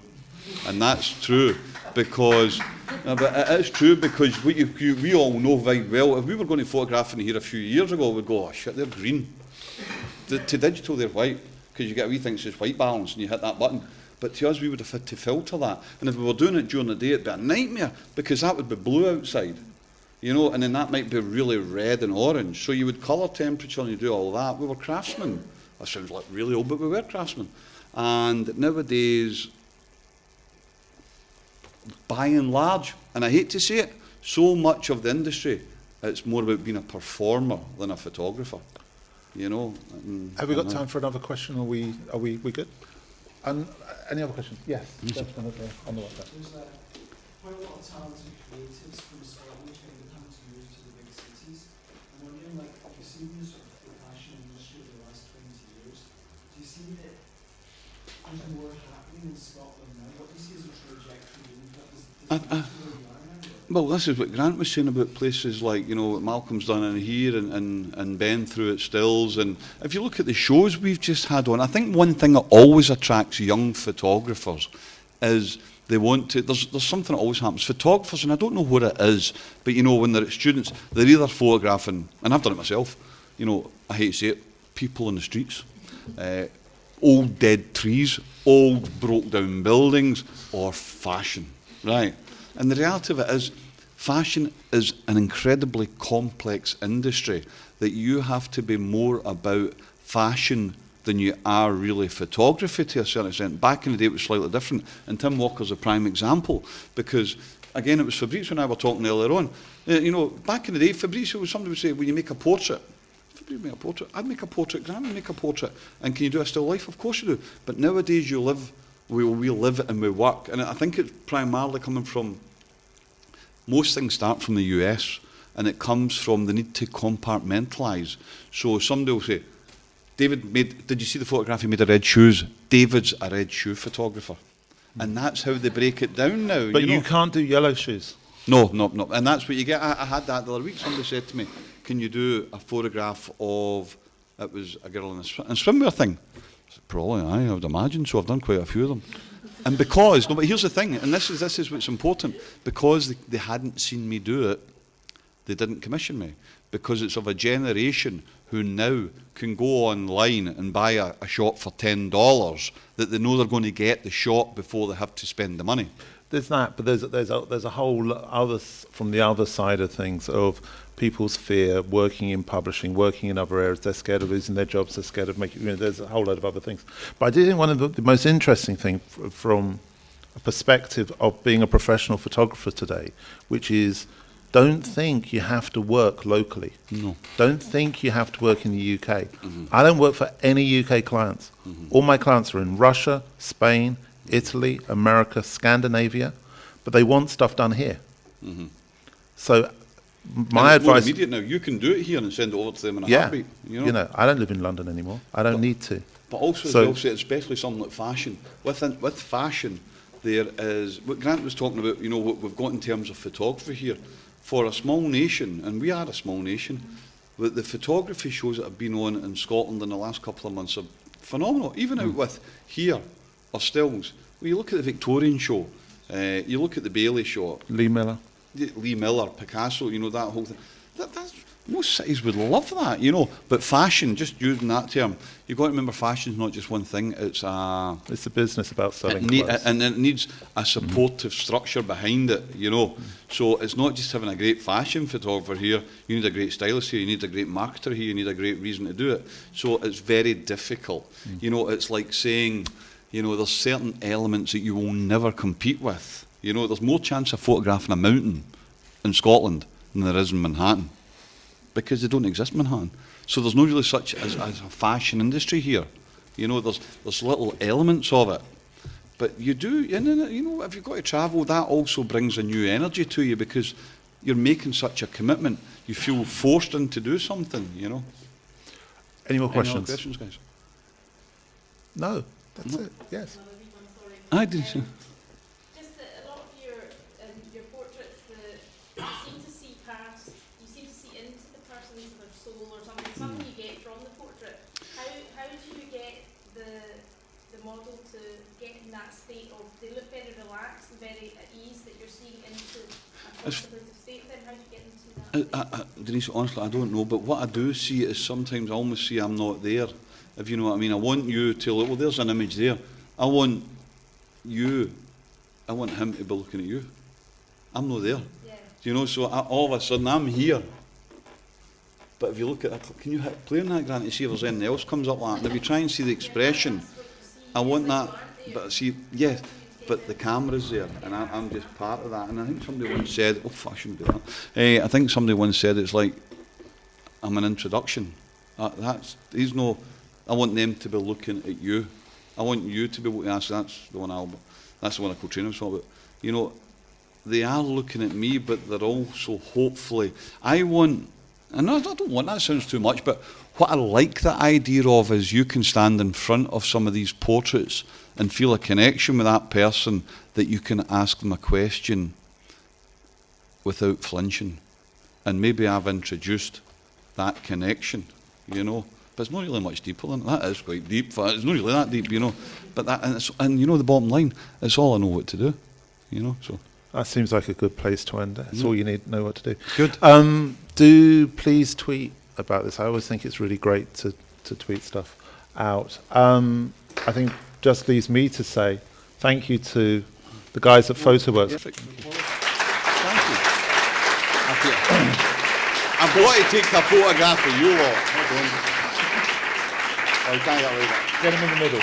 And that's true, because but it is true, because we all know very well, if we were going to photograph in here a few years ago, we'd go, oh shit, they're green. To digital, they're white, because you get a wee thing that says white balance, and you hit that button. But to us, we would have had to filter that. And if we were doing it during the day, it'd be a nightmare, because that would be blue outside. You know, and then that might be really red and orange. So you would colour temperature and you do all that. We were craftsmen. That sounds like really old, but we were craftsmen. And nowadays, by and large, and I hate to say it, so much of the industry, it's more about being a performer than a photographer. You know. Have we got time for another question? Are we good? And any other questions? Yes. Gentleman on the WhatsApp. There's quite a lot of talented creatives from Scotland who are having to move to the big cities. I'm wondering, like, you've seen the sort of the fashion industry over the last 20 years. Do you see that there's more happening in Scotland now? What do you see as a trajectory? Well, this is what Grant was saying about places like, you know, what Malcolm's done in here, and Ben through at Stills. And if you look at the shows we've just had on, I think one thing that always attracts young photographers is they want to, there's something that always happens. Photographers, and I don't know what it is, but you know, when they're at students, they're either photographing, and I've done it myself, you know, I hate to say it, people in the streets, old dead trees, old broke down buildings, or fashion, right? And the reality of it is, fashion is an incredibly complex industry that you have to be more about fashion than you are really photography to a certain extent. Back in the day it was slightly different, and Tim Walker's a prime example, because again it was Fabrizio and I were talking earlier on. You know, back in the day, Fabrizio, somebody would say, when you make a portrait, Fabrizio make a portrait, I'd make a portrait, Graham would make a portrait, and can you do a still life? Of course you do. But nowadays you live, we live and we work, and I think it's primarily coming from, most things start from the US, and it comes from the need to compartmentalise. So somebody will say, David made, did you see the photograph he made of red shoes? David's a red shoe photographer. And that's how they break it down now. But you can't do yellow shoes. No. And that's what you get. I had that the other week. Somebody said to me, can you do a photograph of, it was a girl in a swimwear thing. I said, probably, I would imagine. So I've done quite a few of them. And because, no, but here's the thing, and this is what's important, because they hadn't seen me do it, they didn't commission me, because it's of a generation who now can go online and buy a shot for $10 that they know they're going to get the shot before they have to spend the money. There's that, but there's a whole other, from the other side of things, of people's fear, working in publishing, working in other areas. They're scared of losing their jobs. They're scared of making. You know, there's a whole load of other things. But I do think one of the most interesting things from a perspective of being a professional photographer today, which is, don't think you have to work locally. No. Don't think you have to work in the UK. I don't work for any UK clients. All my clients are in Russia, Spain, Italy, America, Scandinavia, but they want stuff done here. So my advice... More immediate now. You can do it here and send it over to them in a heartbeat. You know, I don't live in London anymore. I don't need to. But also, as well said, especially something like fashion. With fashion, there is... What Grant was talking about, you know, what we've got in terms of photography here. For a small nation, and we are a small nation, the photography shows that have been on in Scotland in the last couple of months are phenomenal. Even out with here, or Stills. Well, you look at the Victorian show, you look at the Bailey show. Lee Miller, Picasso, you know, that whole thing. Most cities would love that, you know. But fashion, just using that term, you've got to remember fashion's not just one thing, it's a business about selling clothes. And it needs a supportive structure behind it, you know. So it's not just having a great fashion photographer here, you need a great stylist here, you need a great marketer here, you need a great reason to do it. So it's very difficult. You know, it's like saying, you know, there's certain elements that you will never compete with. You know, there's more chance of photographing a mountain in Scotland than there is in Manhattan, because they don't exist in Manhattan. So there's no really such as a fashion industry here. You know, there's little elements of it. But you do, you know, if you've got to travel, that also brings a new energy to you, because you're making such a commitment. You feel forced into do something, you know. Any more questions? Any more questions, guys? No, that's it, yes. I did. Just that a lot of your portraits, you seem to see past, you seem to see into the person something to their soul or something you get from the portrait. How do you get the model to get in that state of, they look very relaxed and very at ease, that you're seeing into a contemplative state, then how do you get into that? Denise, honestly, I don't know, but what I do see is sometimes I almost see I'm not there, if you know what I mean. I want you to look, well, there's an image there. I want him to be looking at you. I'm not there. Yeah. Do you know, so all of a sudden I'm here. But if you look at that, can you play on that, Grant, to see if there's anything else comes up like that? And if you try and see the expression, I want that, but see, yes, but the camera's there, and I'm just part of that. And I think somebody once said, I shouldn't do that. I think somebody once said it's like I'm an introduction. I want them to be looking at you. I want you to be, that's the one I call training for, but, you know, they are looking at me, but they're also hopefully, I don't want, that sounds too much, but what I like the idea of is you can stand in front of some of these portraits and feel a connection with that person, that you can ask them a question without flinching. And maybe I've introduced that connection, you know. But it's not really much deeper than that. Is quite deep. It's not really that deep, you know. But and you know, the bottom line, it's all I know what to do, you know. So that seems like a good place to end it. That's all you need to know what to do. Good. Do please tweet about this. I always think it's really great to tweet stuff out. I think just leaves me to say thank you to the guys at PhotoWorks. Thank you. I'm going to take a photograph of you lot. Hold on. Oh, you can't get away with that. Get them in the middle.